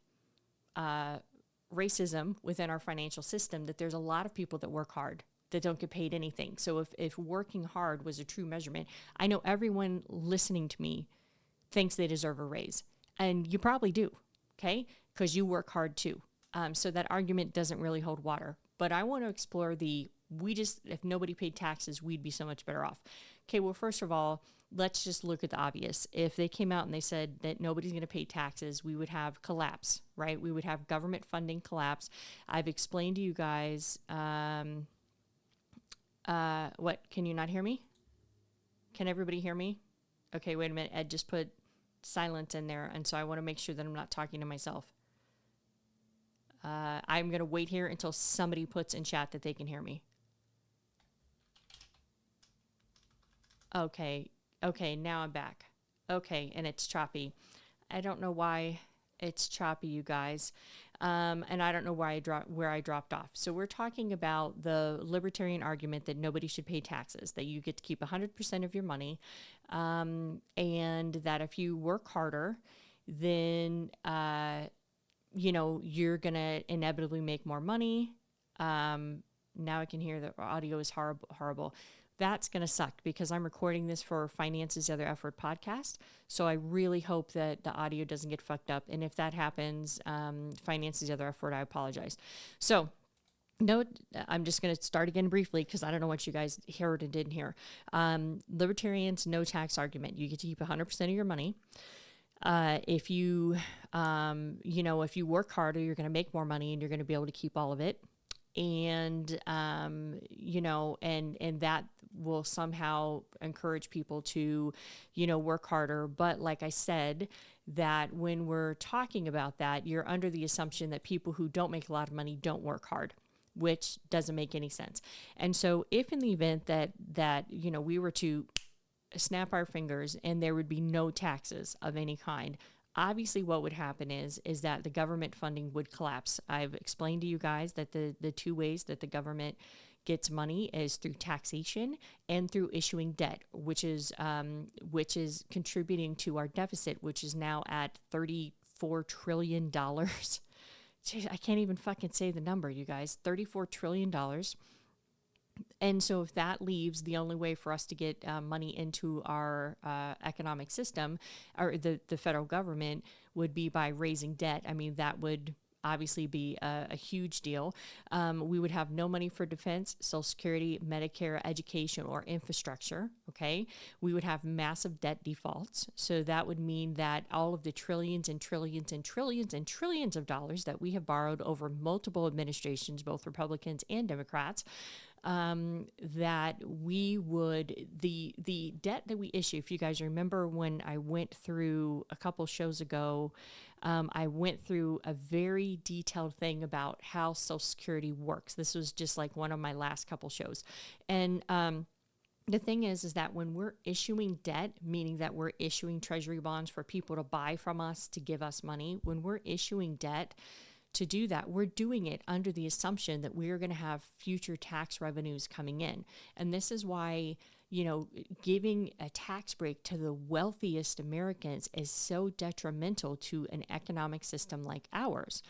racism within our financial system, that there's a lot of people that work hard that don't get paid anything. So if working hard was a true measurement, I know everyone listening to me thinks they deserve a raise. And you probably do, okay? Because you work hard too. So that argument doesn't really hold water. But I want to explore if nobody paid taxes, we'd be so much better off. Okay, well, first of all, let's just look at the obvious. If they came out and they said that nobody's going to pay taxes, we would have collapse, right? We would have government funding collapse. I've explained to you guys... what, can you not hear me? Can everybody hear me? Okay, wait a minute. Ed just put silence in there, and so I want to make sure that I'm not talking to myself. I'm going to wait here until somebody puts in chat that they can hear me. Okay, now I'm back. Okay, and it's choppy. I don't know why it's choppy, you guys. And I don't know where I dropped off. So we're talking about the libertarian argument that nobody should pay taxes, that you get to keep 100% of your money, and that if you work harder, then, you're going to inevitably make more money. Now I can hear the audio is horrible. That's going to suck because I'm recording this for Finances the Other F Word podcast. So I really hope that the audio doesn't get fucked up. And if that happens, Finances the Other F Word, I apologize. So no, I'm just going to start again briefly because I don't know what you guys heard and didn't hear. Libertarians, no tax argument. You get to keep 100% of your money. If you, if you work harder, you're going to make more money and you're going to be able to keep all of it. And, and that will somehow encourage people to, work harder. But like I said, that when we're talking about that, you're under the assumption that people who don't make a lot of money don't work hard, which doesn't make any sense. And so if in the event that, we were to snap our fingers and there would be no taxes of any kind, obviously what would happen is that the government funding would collapse. I've explained to you guys that the two ways that the government gets money is through taxation and through issuing debt, which is contributing to our deficit, which is now at $34 trillion. Jeez, I can't even fucking say the number, you guys. $34 trillion. And so if that leaves, the only way for us to get money into our economic system, or the federal government, would be by raising debt. I mean, that would obviously be a huge deal. We would have no money for defense, Social Security, Medicare, education, or infrastructure. Okay. We would have massive debt defaults. So that would mean that all of the trillions and trillions and trillions and trillions of dollars that we have borrowed over multiple administrations, both Republicans and Democrats, that we would, the debt that we issue, if you guys remember when I went through a couple shows ago, I went through a very detailed thing about how Social Security works. This was just like one of my last couple shows. And the thing is that when we're issuing debt, meaning that we're issuing treasury bonds for people to buy from us to give us money, when we're issuing debt to do that, we're doing it under the assumption that we're going to have future tax revenues coming in. And this is why, giving a tax break to the wealthiest Americans is so detrimental to an economic system like ours.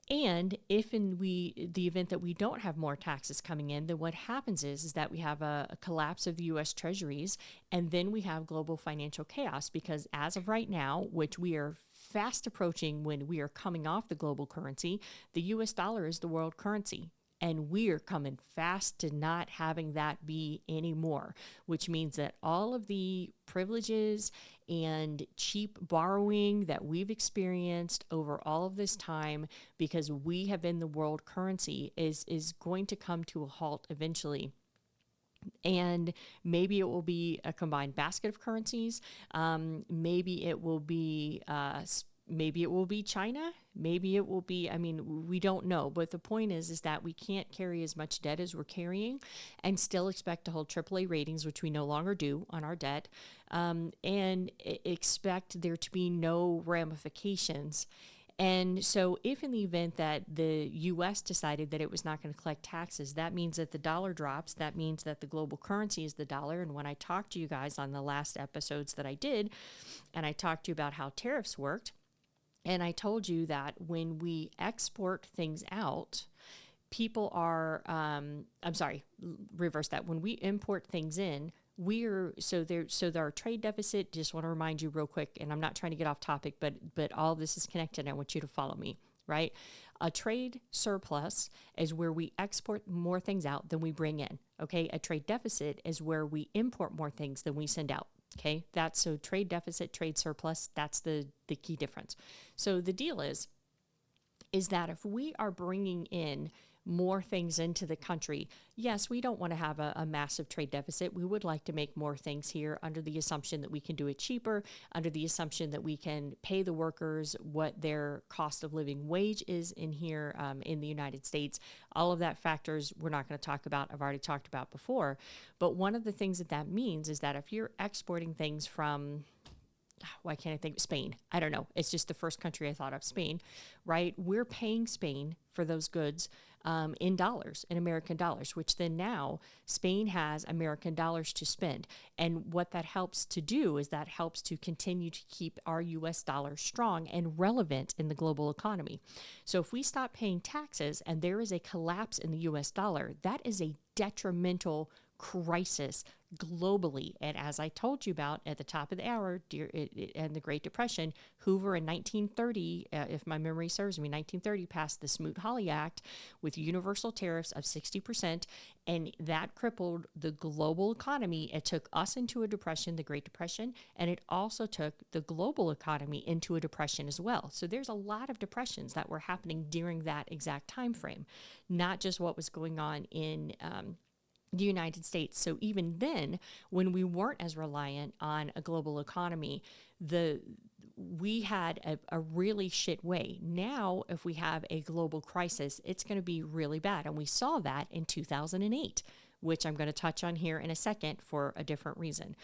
And if in the event that we don't have more taxes coming in, then what happens is that we have a collapse of the U.S. treasuries, and then we have global financial chaos, because as of right now, which we are fast approaching when we are coming off the global currency, the U.S. dollar is the world currency. And we're coming fast to not having that be anymore, which means that all of the privileges and cheap borrowing that we've experienced over all of this time, because we have been the world currency, is going to come to a halt eventually. And maybe it will be a combined basket of currencies. Maybe it will be China. Maybe it will be, we don't know. But the point is that we can't carry as much debt as we're carrying and still expect to hold AAA ratings, which we no longer do on our debt, and expect there to be no ramifications. And so if in the event that the U.S. decided that it was not going to collect taxes, that means that the dollar drops. That means that the global currency is the dollar. And when I talked to you guys on the last episodes that I did, and I talked to you about how tariffs worked, and I told you that when we export things out, people are, reverse that. When we import things in, so our trade deficit, just want to remind you real quick, and I'm not trying to get off topic, but all this is connected. I want you to follow me, right? A trade surplus is where we export more things out than we bring in, okay? A trade deficit is where we import more things than we send out. Okay, that's so trade deficit, trade surplus, that's the key difference. So the deal is that if we are bringing in more things into the country, yes, we don't want to have a massive trade deficit. We would like to make more things here under the assumption that we can do it cheaper, under the assumption that we can pay the workers what their cost of living wage is in here in the United States. All of that factors we're not going to talk about. I've already talked about before. But one of the things that means is that if you're exporting things from, why can't I think of Spain? I don't know. It's just the first country I thought of, Spain, right? We're paying Spain for those goods in dollars, in American dollars, which then now Spain has American dollars to spend. And what that helps to do is that helps to continue to keep our U.S. dollar strong and relevant in the global economy. So if we stop paying taxes and there is a collapse in the U.S. dollar, that is a detrimental crisis globally. And as I told you about at the top of the hour, and the Great Depression, Hoover in 1930, if my memory serves me, 1930 passed the Smoot-Hawley Act with universal tariffs of 60%, and that crippled the global economy. It took us into a depression, the Great Depression, and it also took the global economy into a depression as well. So there's a lot of depressions that were happening during that exact time frame, not just what was going on in the United States. So even then, when we weren't as reliant on a global economy, we had a really shit way. Now, if we have a global crisis, it's going to be really bad. And we saw that in 2008, which I'm going to touch on here in a second for a different reason.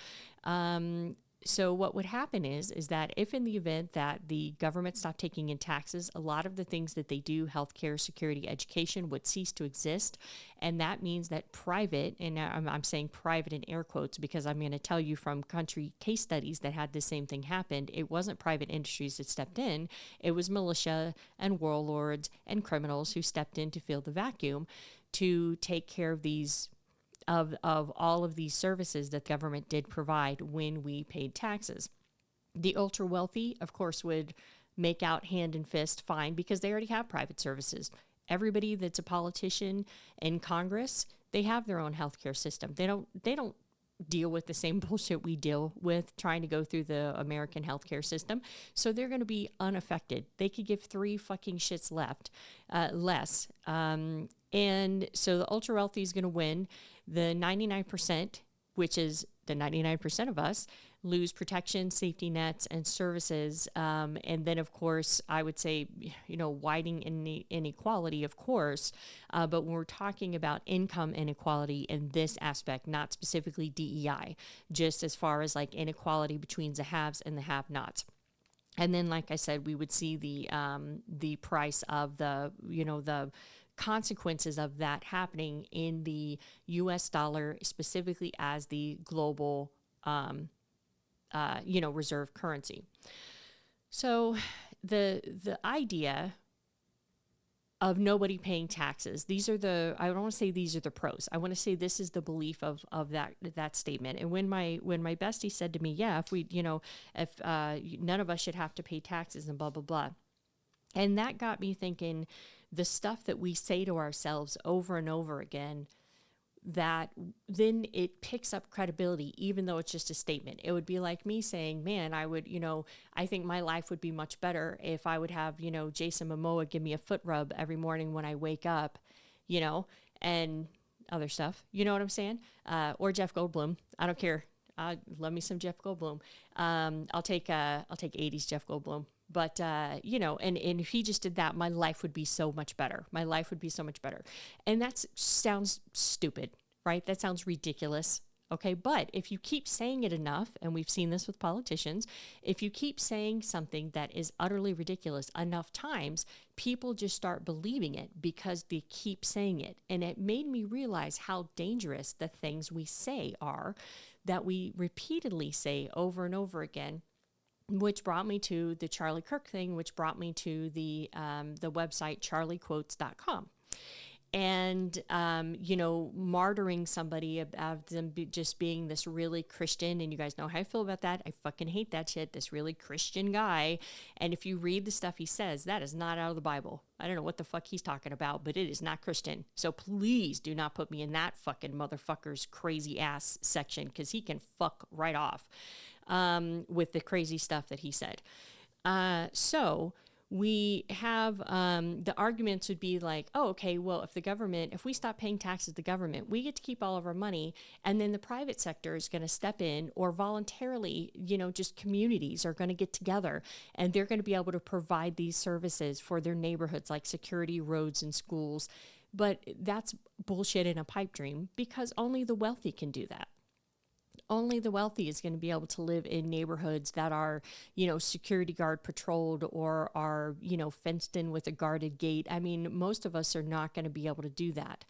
So what would happen is that if in the event that the government stopped taking in taxes, a lot of the things that they do, healthcare, security, education, would cease to exist. And that means that private, and I'm saying private in air quotes because I'm going to tell you from country case studies that had the same thing happened. It wasn't private industries that stepped in. It was militia and warlords and criminals who stepped in to fill the vacuum to take care of these of all of these services that government did provide when we paid taxes. The ultra wealthy, of course, would make out hand and fist fine because they already have private services. Everybody that's a politician in Congress, they have their own healthcare system. They don't deal with the same bullshit we deal with trying to go through the American healthcare system. So they're going to be unaffected. They could give three fucking shits less. And so the ultra wealthy is going to win. The 99%, which is the 99% of us, lose protection, safety nets, and services. And then, of course, I would say, widening inequality, of course. But when we're talking about income inequality in this aspect, not specifically DEI, just as far as like inequality between the haves and the have-nots. And then, like I said, we would see the price of the consequences of that happening in the U.S. dollar, specifically as the global reserve currency. So the idea of nobody paying taxes, I don't want to say these are the pros. I want to say this is the belief of that statement. And when my bestie said to me, yeah, if none of us should have to pay taxes and blah, blah, blah. And that got me thinking, the stuff that we say to ourselves over and over again, that then it picks up credibility, even though it's just a statement. It would be like me saying, man, I think my life would be much better if I would have, Jason Momoa give me a foot rub every morning when I wake up, and other stuff. You know what I'm saying? Or Jeff Goldblum. I don't care. Love me some Jeff Goldblum. I'll take 80s Jeff Goldblum. But, and if he just did that, my life would be so much better. My life would be so much better. And that sounds stupid, right? That sounds ridiculous. Okay. But if you keep saying it enough, and we've seen this with politicians, if you keep saying something that is utterly ridiculous enough times, people just start believing it because they keep saying it. And it made me realize how dangerous the things we say are, that we repeatedly say over and over again, which brought me to the Charlie Kirk thing, which brought me to the website charliequotes.com. And, martyring somebody about them just being this really Christian, and you guys know how I feel about that. I fucking hate that shit, this really Christian guy. And if you read the stuff he says, that is not out of the Bible. I don't know what the fuck he's talking about, but it is not Christian. So please do not put me in that fucking motherfucker's crazy ass section, because he can fuck right off with the crazy stuff that he said. So we have the arguments would be like, oh, okay, well, if we stop paying taxes to the government, we get to keep all of our money, and then the private sector is going to step in, or voluntarily, just communities are going to get together, and they're going to be able to provide these services for their neighborhoods, like security, roads, and schools. But that's bullshit in a pipe dream, because only the wealthy can do that. Only the wealthy is going to be able to live in neighborhoods that are, security guard patrolled, or are, fenced in with a guarded gate. I mean, most of us are not going to be able to do that.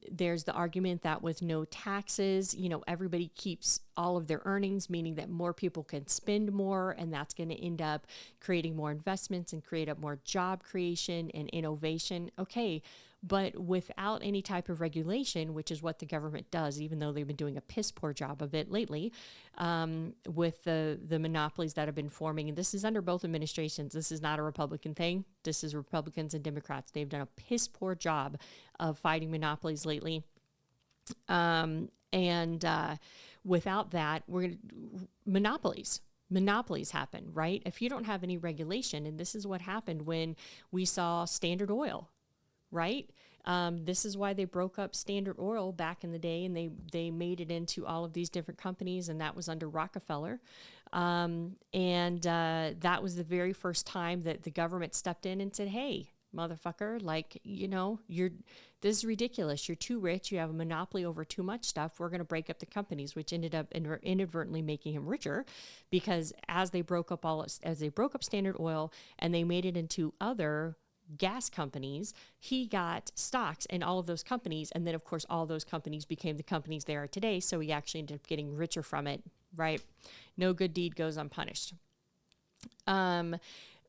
There's the argument that with no taxes, everybody keeps all of their earnings, meaning that more people can spend more, and that's going to end up creating more investments and create up more job creation and innovation. Okay. But without any type of regulation, which is what the government does, even though they've been doing a piss poor job of it lately, with the monopolies that have been forming. And this is under both administrations. This is not a Republican thing. This is Republicans and Democrats. They've done a piss poor job of fighting monopolies lately. Without that, monopolies happen, right? If you don't have any regulation, and this is what happened when we saw Standard Oil, right? This is why they broke up Standard Oil back in the day, and they made it into all of these different companies, and that was under Rockefeller. That was the very first time that the government stepped in and said, hey, motherfucker, this is ridiculous. You're too rich. You have a monopoly over too much stuff. We're going to break up the companies, which ended up inadvertently making him richer, because as they broke up Standard Oil and they made it into other gas companies, he got stocks in all of those companies. And then, of course, all those companies became the companies they are today. So he actually ended up getting richer from it, right? No good deed goes unpunished.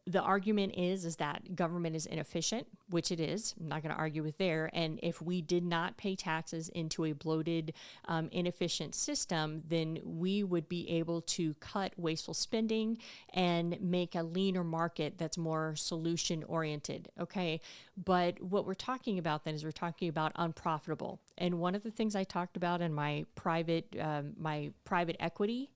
the argument is that government is inefficient, which it is. I'm not going to argue with there. And if we did not pay taxes into a bloated, inefficient system, then we would be able to cut wasteful spending and make a leaner market that's more solution oriented. Okay. But what we're talking about then is we're talking about unprofitable. And one of the things I talked about in my private equity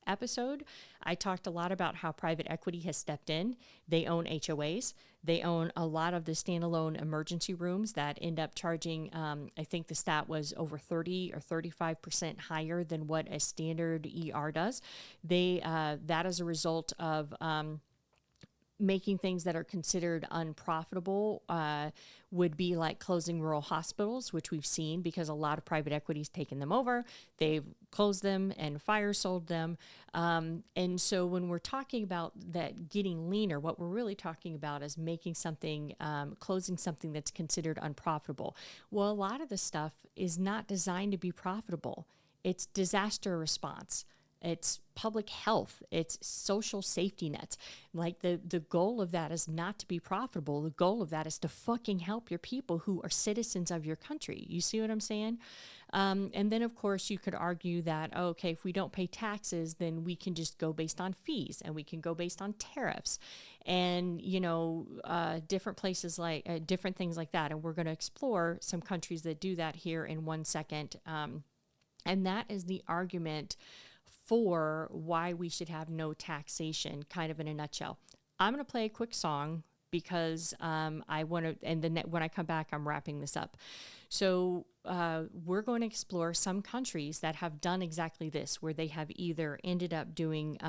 episode, I talked a lot about how private equity has stepped in. They own HOAs. They own a lot of the standalone emergency rooms that end up charging, I think the stat was over 30 or 35% higher than what a standard ER does. That is a result of making things that are considered unprofitable would be like closing rural hospitals, which we've seen because a lot of private equity's taken them over. They've closed them and fire sold them. And so when we're talking about that getting leaner, what we're really talking about is making something, closing something that's considered unprofitable. Well, a lot of the stuff is not designed to be profitable. It's disaster response. It's public health. It's social safety nets. Like the goal of that is not to be profitable. The goal of that is to fucking help your people who are citizens of your country. You see what I'm saying? And then, of course, you could argue that, okay, if we don't pay taxes, then we can just go based on fees and we can go based on tariffs and, different places like different things like that. And we're going to explore some countries that do that here in 1 second. And that is the argument for why we should have no taxation, kind of in a nutshell. I'm going to play a quick song because I want to, and then when I come back, I'm wrapping this up. So we're going to explore some countries that have done exactly this, where they have either ended up doing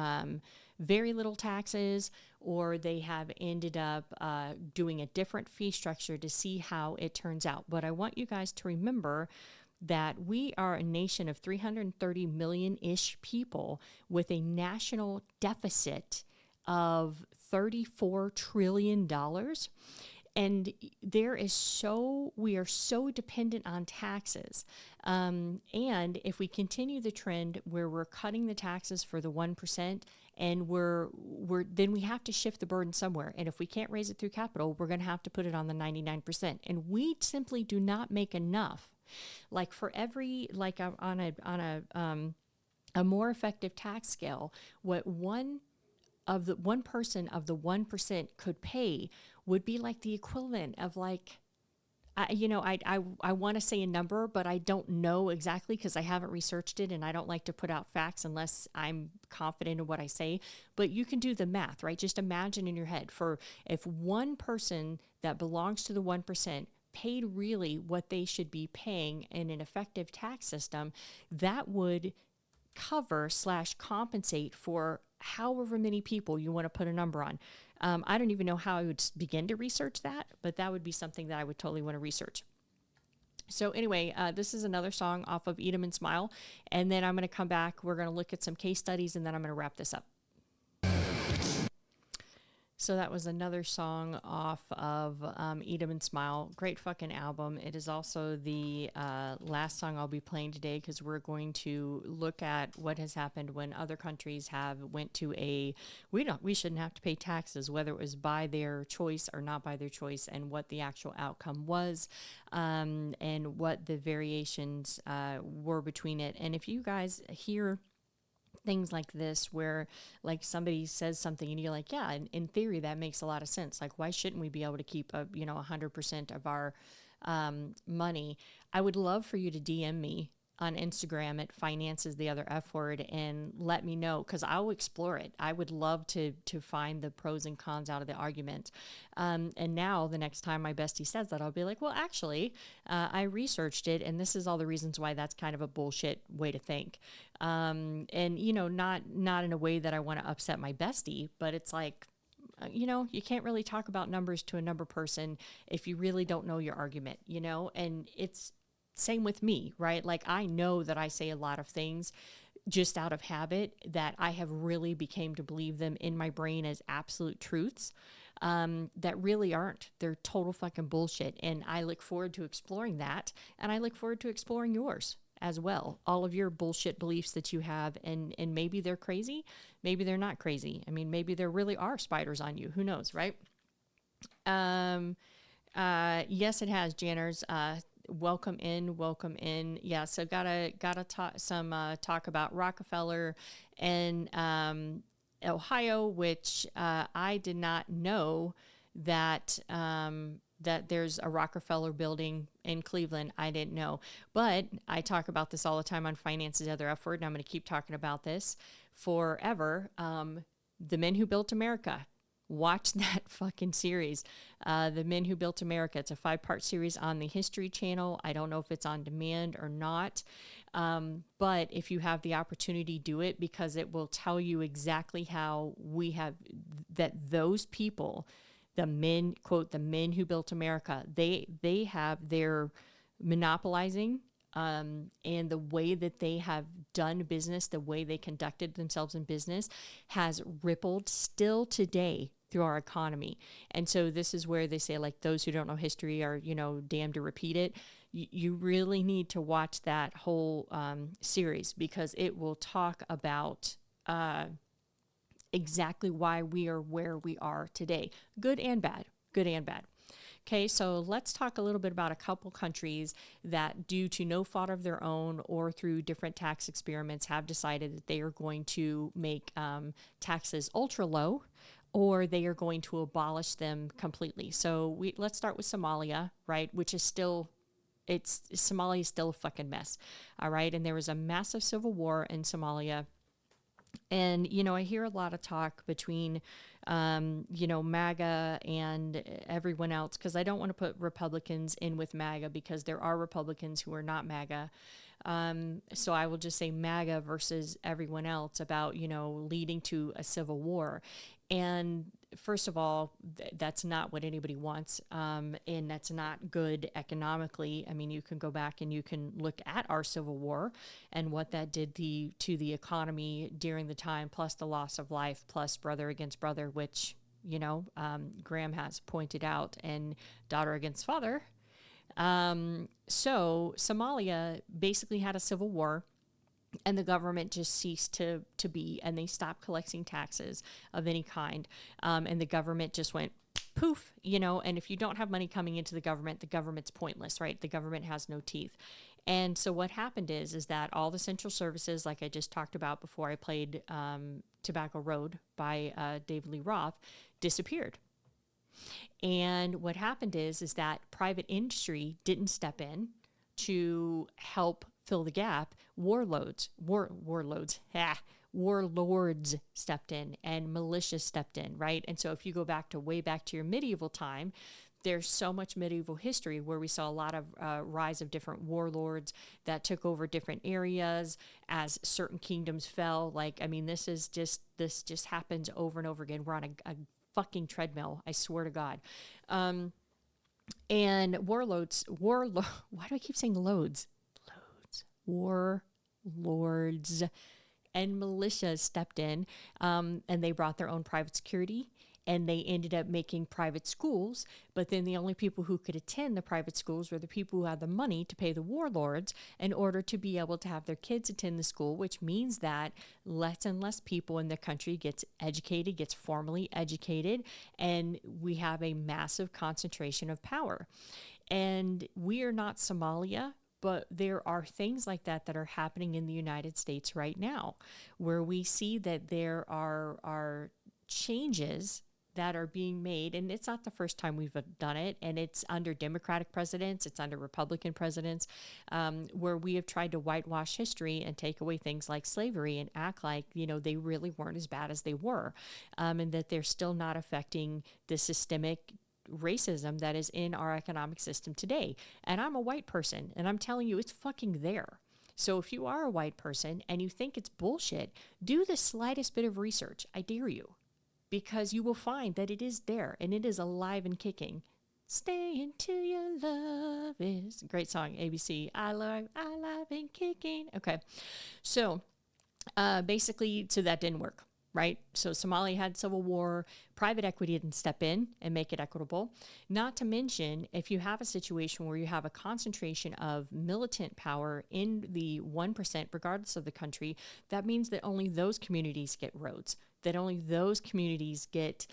very little taxes or they have ended up doing a different fee structure to see how it turns out. But I want you guys to remember that we are a nation of 330 million-ish people with a national deficit of $34 trillion. And we are so dependent on taxes. And if we continue the trend where we're cutting the taxes for the 1%, and then we have to shift the burden somewhere. And if we can't raise it through capital, we're going to have to put it on the 99%. And we simply do not make enough. Like for every, like on a more effective tax scale, what one person of the 1% could pay would be like the equivalent of like, I want to say a number, but I don't know exactly because I haven't researched it and I don't like to put out facts unless I'm confident in what I say. But you can do the math, right? Just imagine in your head for if one person that belongs to the 1% paid really what they should be paying in an effective tax system, that would cover/compensate for however many people you want to put a number on. I don't even know how I would begin to research that, but that would be something that I would totally want to research. So anyway, this is another song off of Eat 'em and Smile. And then I'm going to come back. We're going to look at some case studies and then I'm going to wrap this up. So that was another song off of Eat 'em and Smile. Great fucking album. It is also the last song I'll be playing today because we're going to look at what has happened when other countries have went to we shouldn't have to pay taxes, whether it was by their choice or not by their choice, and what the actual outcome was, and what the variations were between it. And if you guys hear things like this where like somebody says something and you're like, yeah, in theory that makes a lot of sense. Like, why shouldn't we be able to keep 100% of our money? I would love for you to DM me on Instagram at finances the other F word and let me know, because I'll explore it. I would love to find the pros and cons out of the argument. And now the next time my bestie says that, I'll be like, well, actually, I researched it and this is all the reasons why that's kind of a bullshit way to think. And not in a way that I want to upset my bestie, but it's like, you can't really talk about numbers to a number person if you really don't know your argument, and it's same with me, right? Like, I know that I say a lot of things just out of habit that I have really became to believe them in my brain as absolute truths that really aren't. They're total fucking bullshit. And I look forward to exploring that. And I look forward to exploring yours as well. All of your bullshit beliefs that you have, and maybe they're crazy, maybe they're not crazy. I mean, maybe there really are spiders on you. Who knows, right? Yes, it has, Janners. Welcome in, welcome in. Yeah, so gotta talk talk about Rockefeller and Ohio, which I did not know that that there's a Rockefeller building in Cleveland. I didn't know, but I talk about this all the time on Finances, the Other F Word, and I'm going to keep talking about this forever. The Men Who Built America. Watch that fucking series, The Men Who Built America. It's a 5-part series on the History Channel. I don't know if it's on demand or not, but if you have the opportunity, do it, because it will tell you exactly how we have, that those people, the men, quote, the men who built America, they have their monopolizing and the way that they have done business, the way they conducted themselves in business has rippled still today through our economy. And so this is where they say, like, those who don't know history are, you know, damned to repeat it. You really need to watch that whole series, because it will talk about exactly why we are where we are today, good and bad, good and bad. Okay, so let's talk a little bit about a couple countries that, due to no fault of their own or through different tax experiments, have decided that they are going to make taxes ultra low, or they are going to abolish them completely. So let's start with Somalia, right, which is still, Somalia is still a fucking mess, all right? And there was a massive civil war in Somalia. And, you know, I hear a lot of talk between, you know, MAGA and everyone else, because I don't want to put Republicans in with MAGA, because there are Republicans who are not MAGA. So I will just say MAGA versus everyone else about, you know, leading to a civil war. And first of all, that's not what anybody wants, and that's not good economically. I mean, you can go back and you can look at our Civil War and what that did to the economy during the time, plus the loss of life, plus brother against brother, which, you know, Graham has pointed out, and daughter against father. So Somalia basically had a civil war, and the government just ceased to be, and they stopped collecting taxes of any kind. And the government just went poof, you know, and if you don't have money coming into the government's pointless, right? The government has no teeth. And so what happened is that all the central services, like I just talked about before I played Tobacco Road by David Lee Roth, disappeared. And what happened is that private industry didn't step in to help fill the gap. Warlords stepped in, and militias stepped in, right? And so if you go back to way back to your medieval time, there's so much medieval history where we saw a lot of rise of different warlords that took over different areas as certain kingdoms fell. Like, I mean, this just happens over and over again. We're on a fucking treadmill, I swear to God. And warlords, why do I keep saying loads? Warlords and militias stepped in, and they brought their own private security, and they ended up making private schools. But then the only people who could attend the private schools were the people who had the money to pay the warlords in order to be able to have their kids attend the school, which means that less and less people in the country gets formally educated, and we have a massive concentration of power. And we are not Somalia, but there are things like that that are happening in the United States right now, where we see that there are changes that are being made. And it's not the first time we've done it. And it's under Democratic presidents, it's under Republican presidents, where we have tried to whitewash history and take away things like slavery and act like, you know, they really weren't as bad as they were, and that they're still not affecting the systemic racism that is in our economic system today. And I'm a white person, and I'm telling you, it's fucking there. So if you are a white person and you think it's bullshit, do the slightest bit of research. I dare you, because you will find that it is there, and it is alive and kicking. Stay until your love is. Great song, ABC. I love and kicking. Okay. So basically, so that didn't work. Right? So Somalia had civil war, Private equity didn't step in and make it equitable. Not to mention, if you have a situation where you have a concentration of militant power in the 1%, regardless of the country, that means that only those communities get roads, that only those communities get,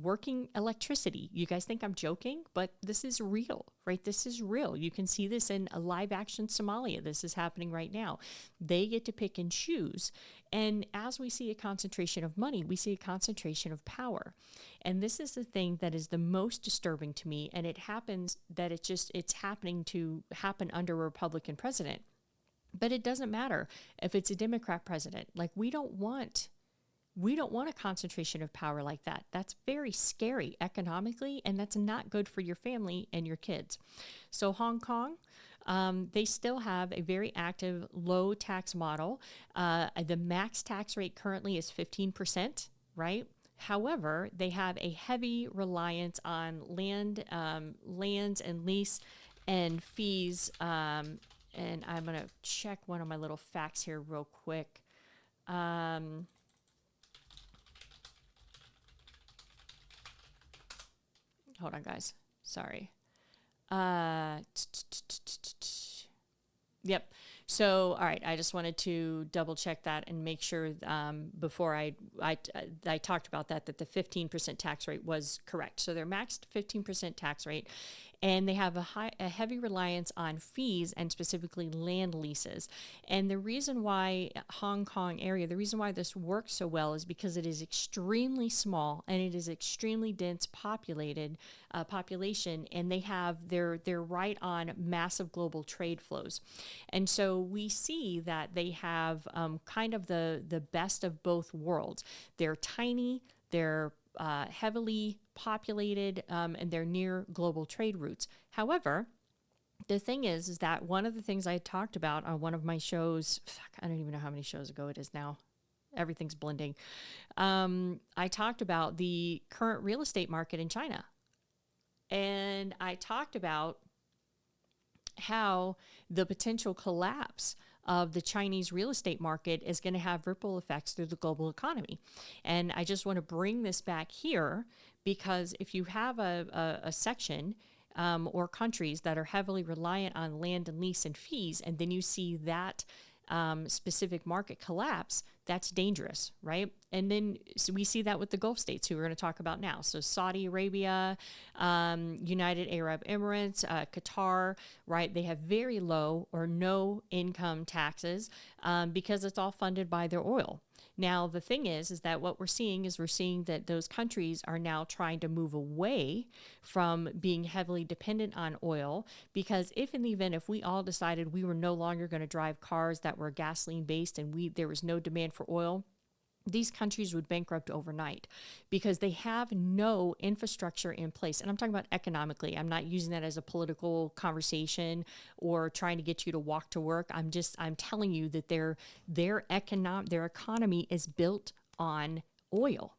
working electricity. You guys think I'm joking, but this is real, right? This is real. You can see this in a live action Somalia. This is happening right now. They get to pick and choose. And as we see a concentration of money, we see a concentration of power. And this is the thing that is the most disturbing to me. And it happens that it's happening to happen under a Republican president. But it doesn't matter if it's a Democrat president. Like, we don't want a concentration of power like that. That's very scary economically, and that's not good for your family and your kids. So Hong Kong, they still have a very active low tax model. The max tax rate currently is 15%, right? However, they have a heavy reliance on lands and lease and fees. And I'm going to check one of my little facts here real quick. Hold on, guys. Sorry. Yep. So, all right. I just wanted to double check that and make sure before I talked about that the 15% tax rate was correct. So their maxed 15% tax rate, and they have a heavy reliance on fees and specifically land leases. And the reason why Hong Kong area, the reason why this works so well is because it is extremely small and it is extremely dense population, and they're right on massive global trade flows. And so we see that they have kind of the best of both worlds. They're tiny, they're heavily populated, and they're near global trade routes. However, the thing is that one of the things I talked about on one of my shows, I don't even know how many shows ago it is now. Everything's blending. I talked about the current real estate market in China. And I talked about how the potential collapse of the Chinese real estate market is going to have ripple effects through the global economy. And I just want to bring this back here because if you have a section or countries that are heavily reliant on land and lease and fees, and then you see that specific market collapse, that's dangerous, right? And then so we see that with the Gulf states, who we're going to talk about now. So Saudi Arabia, United Arab Emirates, Qatar, right? They have very low or no income taxes because it's all funded by their oil. Now, the thing is that what we're seeing that those countries are now trying to move away from being heavily dependent on oil, because if we all decided we were no longer going to drive cars that were gasoline based and there was no demand for oil, these countries would bankrupt overnight because they have no infrastructure in place. And I'm talking about economically. I'm not using that as a political conversation or trying to get you to walk to work. I'm telling you that their economy is built on oil.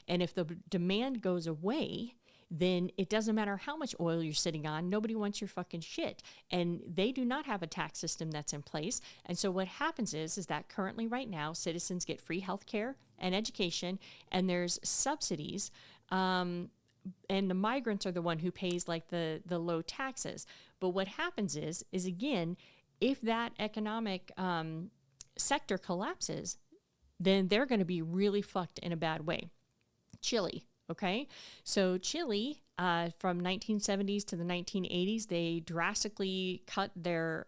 And if the demand goes away, then it doesn't matter how much oil you're sitting on. Nobody wants your fucking shit. And they do not have a tax system that's in place. And so what happens is that currently right now, citizens get free health care and education, and there's subsidies. And the migrants are the one who pays like the low taxes. But what happens is again, if that economic sector collapses, then they're going to be really fucked in a bad way. Chile. Okay, so Chile, from 1970s to the 1980s, they drastically cut their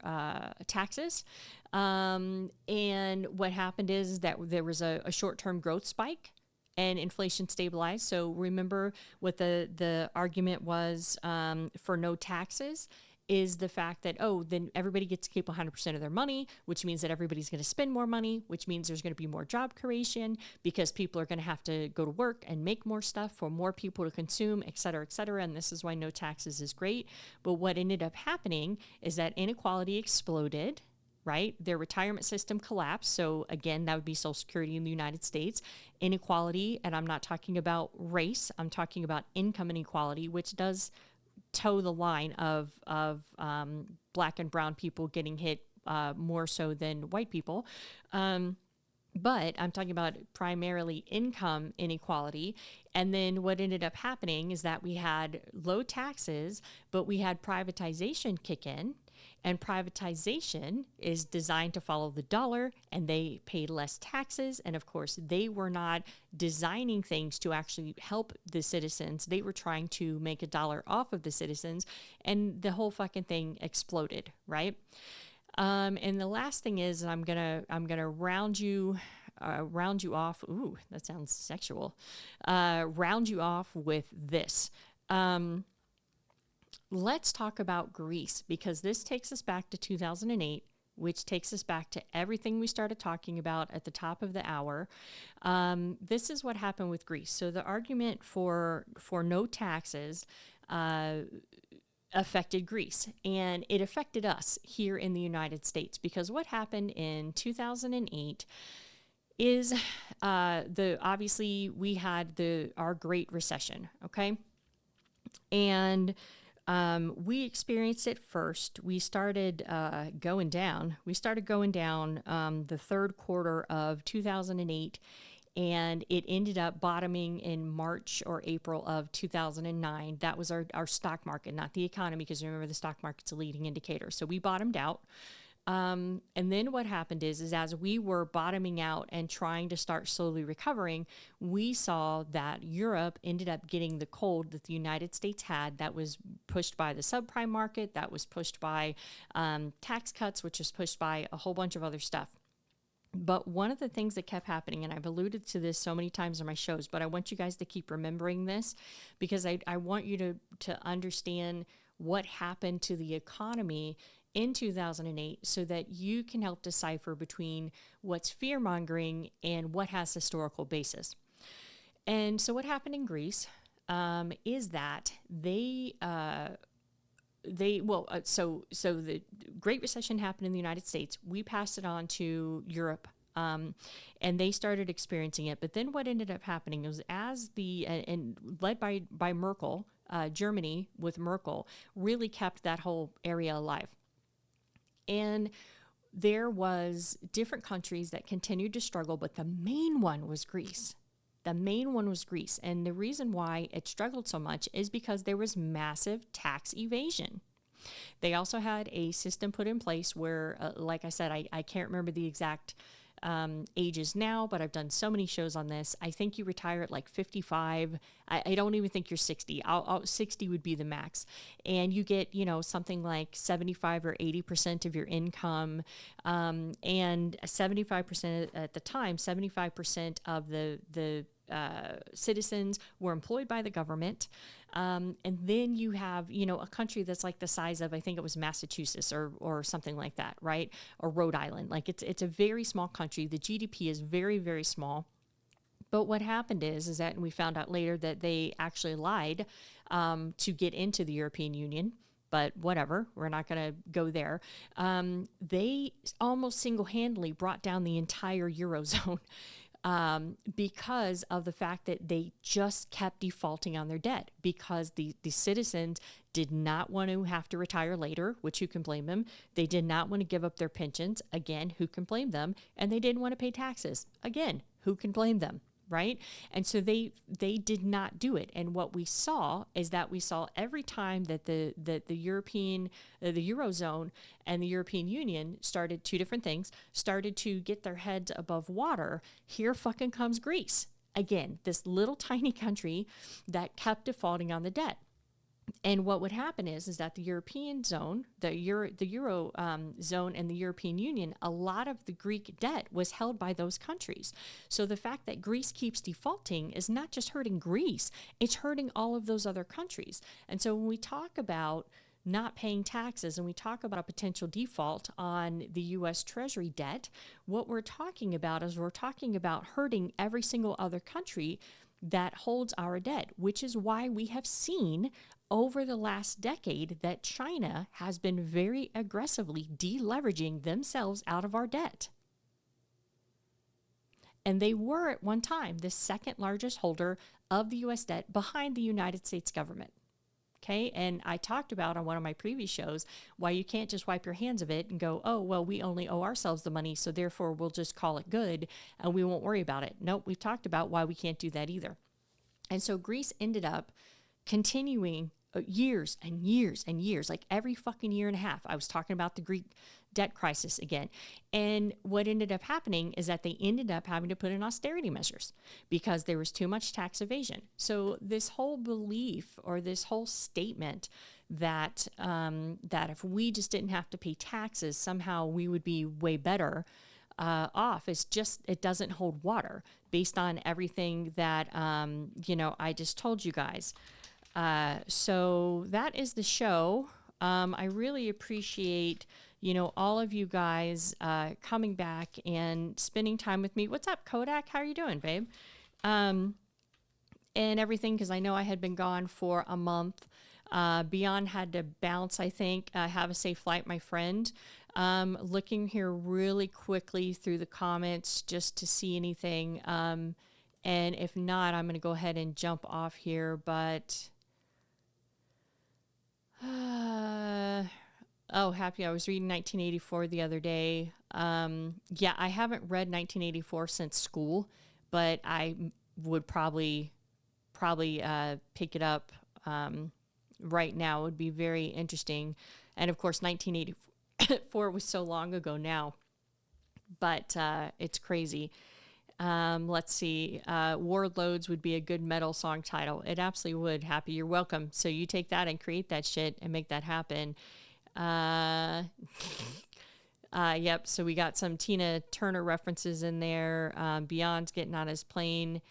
taxes. And what happened is that there was a short-term growth spike and inflation stabilized. So remember what the argument was for no taxes is the fact that, then everybody gets to keep 100% of their money, which means that everybody's going to spend more money, which means there's going to be more job creation because people are going to have to go to work and make more stuff for more people to consume, et cetera, et cetera. And this is why no taxes is great. But what ended up happening is that inequality exploded, right? Their retirement system collapsed. So again, that would be Social Security in the United States. Inequality, and I'm not talking about race, I'm talking about income inequality, which does toe the line of black and brown people getting hit more so than white people. But I'm talking about primarily income inequality. And then what ended up happening is that we had low taxes, but we had privatization kick in. And privatization is designed to follow the dollar, and they paid less taxes. And of course, they were not designing things to actually help the citizens. They were trying to make a dollar off of the citizens, and the whole fucking thing exploded, right? And the last thing is I'm gonna round you off. Ooh, that sounds sexual. Round you off with this. Let's talk about Greece, because this takes us back to 2008, which takes us back to everything we started talking about at the top of the hour. This is what happened with Greece. So the argument for no taxes affected Greece, and it affected us here in the United States, because what happened in 2008 is obviously we had our Great Recession, okay? And we experienced it first. We started going down. We started going down the third quarter of 2008, and it ended up bottoming in March or April of 2009. That was our stock market, not the economy, because remember, the stock market's a leading indicator. So we bottomed out. And then what happened is as we were bottoming out and trying to start slowly recovering, we saw that Europe ended up getting the cold that the United States had, that was pushed by the subprime market, that was pushed by tax cuts, which was pushed by a whole bunch of other stuff. But one of the things that kept happening, and I've alluded to this so many times on my shows, but I want you guys to keep remembering this, because I want you to understand what happened to the economy in 2008, so that you can help decipher between what's fear-mongering and what has historical basis. And so what happened in Greece is that so the Great Recession happened in the United States. We passed it on to Europe, and they started experiencing it. But then what ended up happening was, and led by Merkel, Germany with Merkel really kept that whole area alive. And there was different countries that continued to struggle, but the main one was Greece. The main one was Greece. And the reason why it struggled so much is because there was massive tax evasion. They also had a system put in place where, like I said, I can't remember the exact ages now, but I've done so many shows on this. I think you retire at like 55. I don't even think you're 60. 60 would be the max. And you get, something like 75 or 80% of your income. And 75% at the time, 75% of the citizens were employed by the government. And then you have, a country that's like the size of, I think it was Massachusetts or something like that, right? Or Rhode Island. Like it's a very small country. The GDP is very, very small. But what happened is that, and we found out later, that they actually lied to get into the European Union. But whatever, we're not going to go there. They almost single-handedly brought down the entire Eurozone. Because of the fact that they just kept defaulting on their debt, because the citizens did not want to have to retire later, which who can blame them? They did not want to give up their pensions, again, who can blame them? And they didn't want to pay taxes, again, who can blame them? Right? And so they did not do it. And what we saw is that every time that the Eurozone and the European Union started two different things, started to get their heads above water, here fucking comes Greece. Again, this little tiny country that kept defaulting on the debt. And what would happen is that the European zone, the Euro zone and the European Union, a lot of the Greek debt was held by those countries. So the fact that Greece keeps defaulting is not just hurting Greece, it's hurting all of those other countries. And so when we talk about not paying taxes and we talk about a potential default on the U.S. Treasury debt, what we're talking about is we're talking about hurting every single other country that holds our debt, which is why we have seen over the last decade that China has been very aggressively deleveraging themselves out of our debt. And they were at one time the second largest holder of the U.S. debt behind the United States government. Okay. And I talked about on one of my previous shows why you can't just wipe your hands of it and go, oh, well, we only owe ourselves the money, so therefore we'll just call it good and we won't worry about it. Nope. We've talked about why we can't do that either. And so Greece ended up continuing years and years and years, like every fucking year and a half. I was talking about the Greek debt crisis again. And what ended up happening is that they ended up having to put in austerity measures because there was too much tax evasion. So this whole belief or this whole statement that that if we just didn't have to pay taxes, somehow we would be way better off, is just, it doesn't hold water based on everything that, I just told you guys. So that is the show. I really appreciate, all of you guys coming back and spending time with me. What's up, Kodak? How are you doing, babe? And everything, because I know I had been gone for a month. Beyond had to bounce, I think. Have a safe flight, my friend. Looking here really quickly through the comments just to see anything. And if not, I'm going to go ahead and jump off here. But happy. I was reading 1984 the other day. Yeah, I haven't read 1984 since school, but I would probably pick it up right now. It would be very interesting. And of course, 1984 was so long ago now, but it's crazy. Let's see. Warlords would be a good metal song title. It absolutely would. Happy, you're welcome. So you take that and create that shit and make that happen. Yep. So we got some Tina Turner references in there. Beyond's getting on his plane.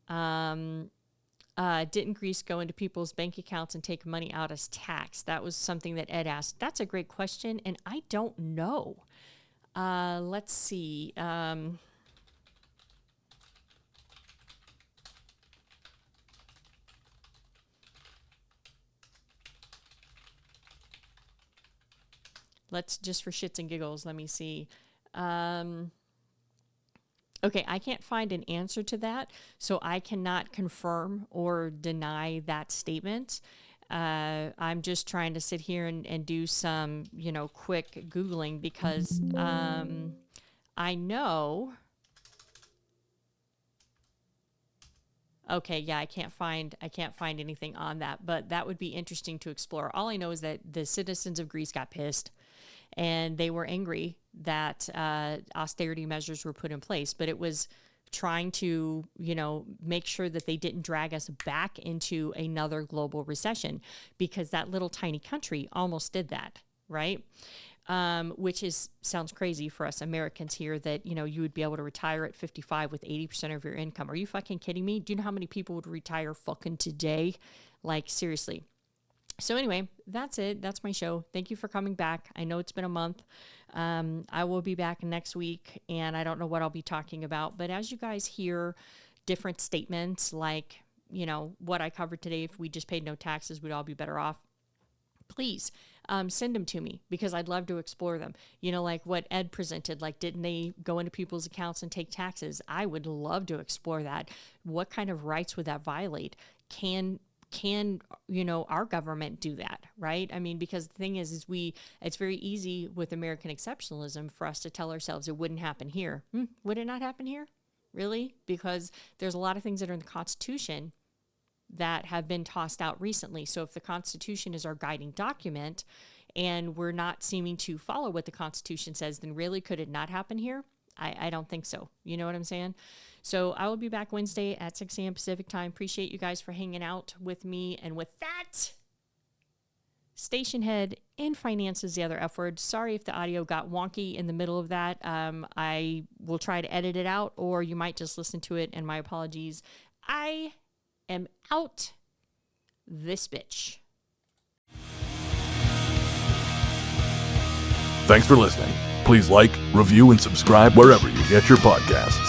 Didn't Greece go into people's bank accounts and take money out as tax? That was something that Ed asked. That's a great question, and I don't know. Let's see. Let's just for shits and giggles, let me see. Okay, I can't find an answer to that, so I cannot confirm or deny that statement. I'm just trying to sit here and do some, quick Googling because I know. Okay, yeah, I can't find anything on that, but that would be interesting to explore. All I know is that the citizens of Greece got pissed and they were angry that austerity measures were put in place, but it was trying to, make sure that they didn't drag us back into another global recession, because that little tiny country almost did that, right? Which sounds crazy for us Americans here that, you would be able to retire at 55 with 80% of your income. Are you fucking kidding me? Do you know how many people would retire fucking today? Like, seriously. So anyway, that's it. That's my show. Thank you for coming back. I know it's been a month. I will be back next week, and I don't know what I'll be talking about. But as you guys hear different statements like, what I covered today, if we just paid no taxes, we'd all be better off. Please send them to me, because I'd love to explore them. Like what Ed presented, like, didn't they go into people's accounts and take taxes? I would love to explore that. What kind of rights would that violate? Can our government do that, right? I mean, because the thing is it's very easy with American exceptionalism for us to tell ourselves it wouldn't happen here. Would it not happen here? Really? Because there's a lot of things that are in the Constitution that have been tossed out recently. So if the Constitution is our guiding document and we're not seeming to follow what the Constitution says, then really could it not happen here? I don't think so. You know what I'm saying? So I will be back Wednesday at 6 a.m. Pacific time. Appreciate you guys for hanging out with me. And with that, station head in finance is the other F word. Sorry if the audio got wonky in the middle of that. I will try to edit it out, or you might just listen to it, and my apologies. I am out this bitch. Thanks for listening. Please like, review, and subscribe wherever you get your podcasts.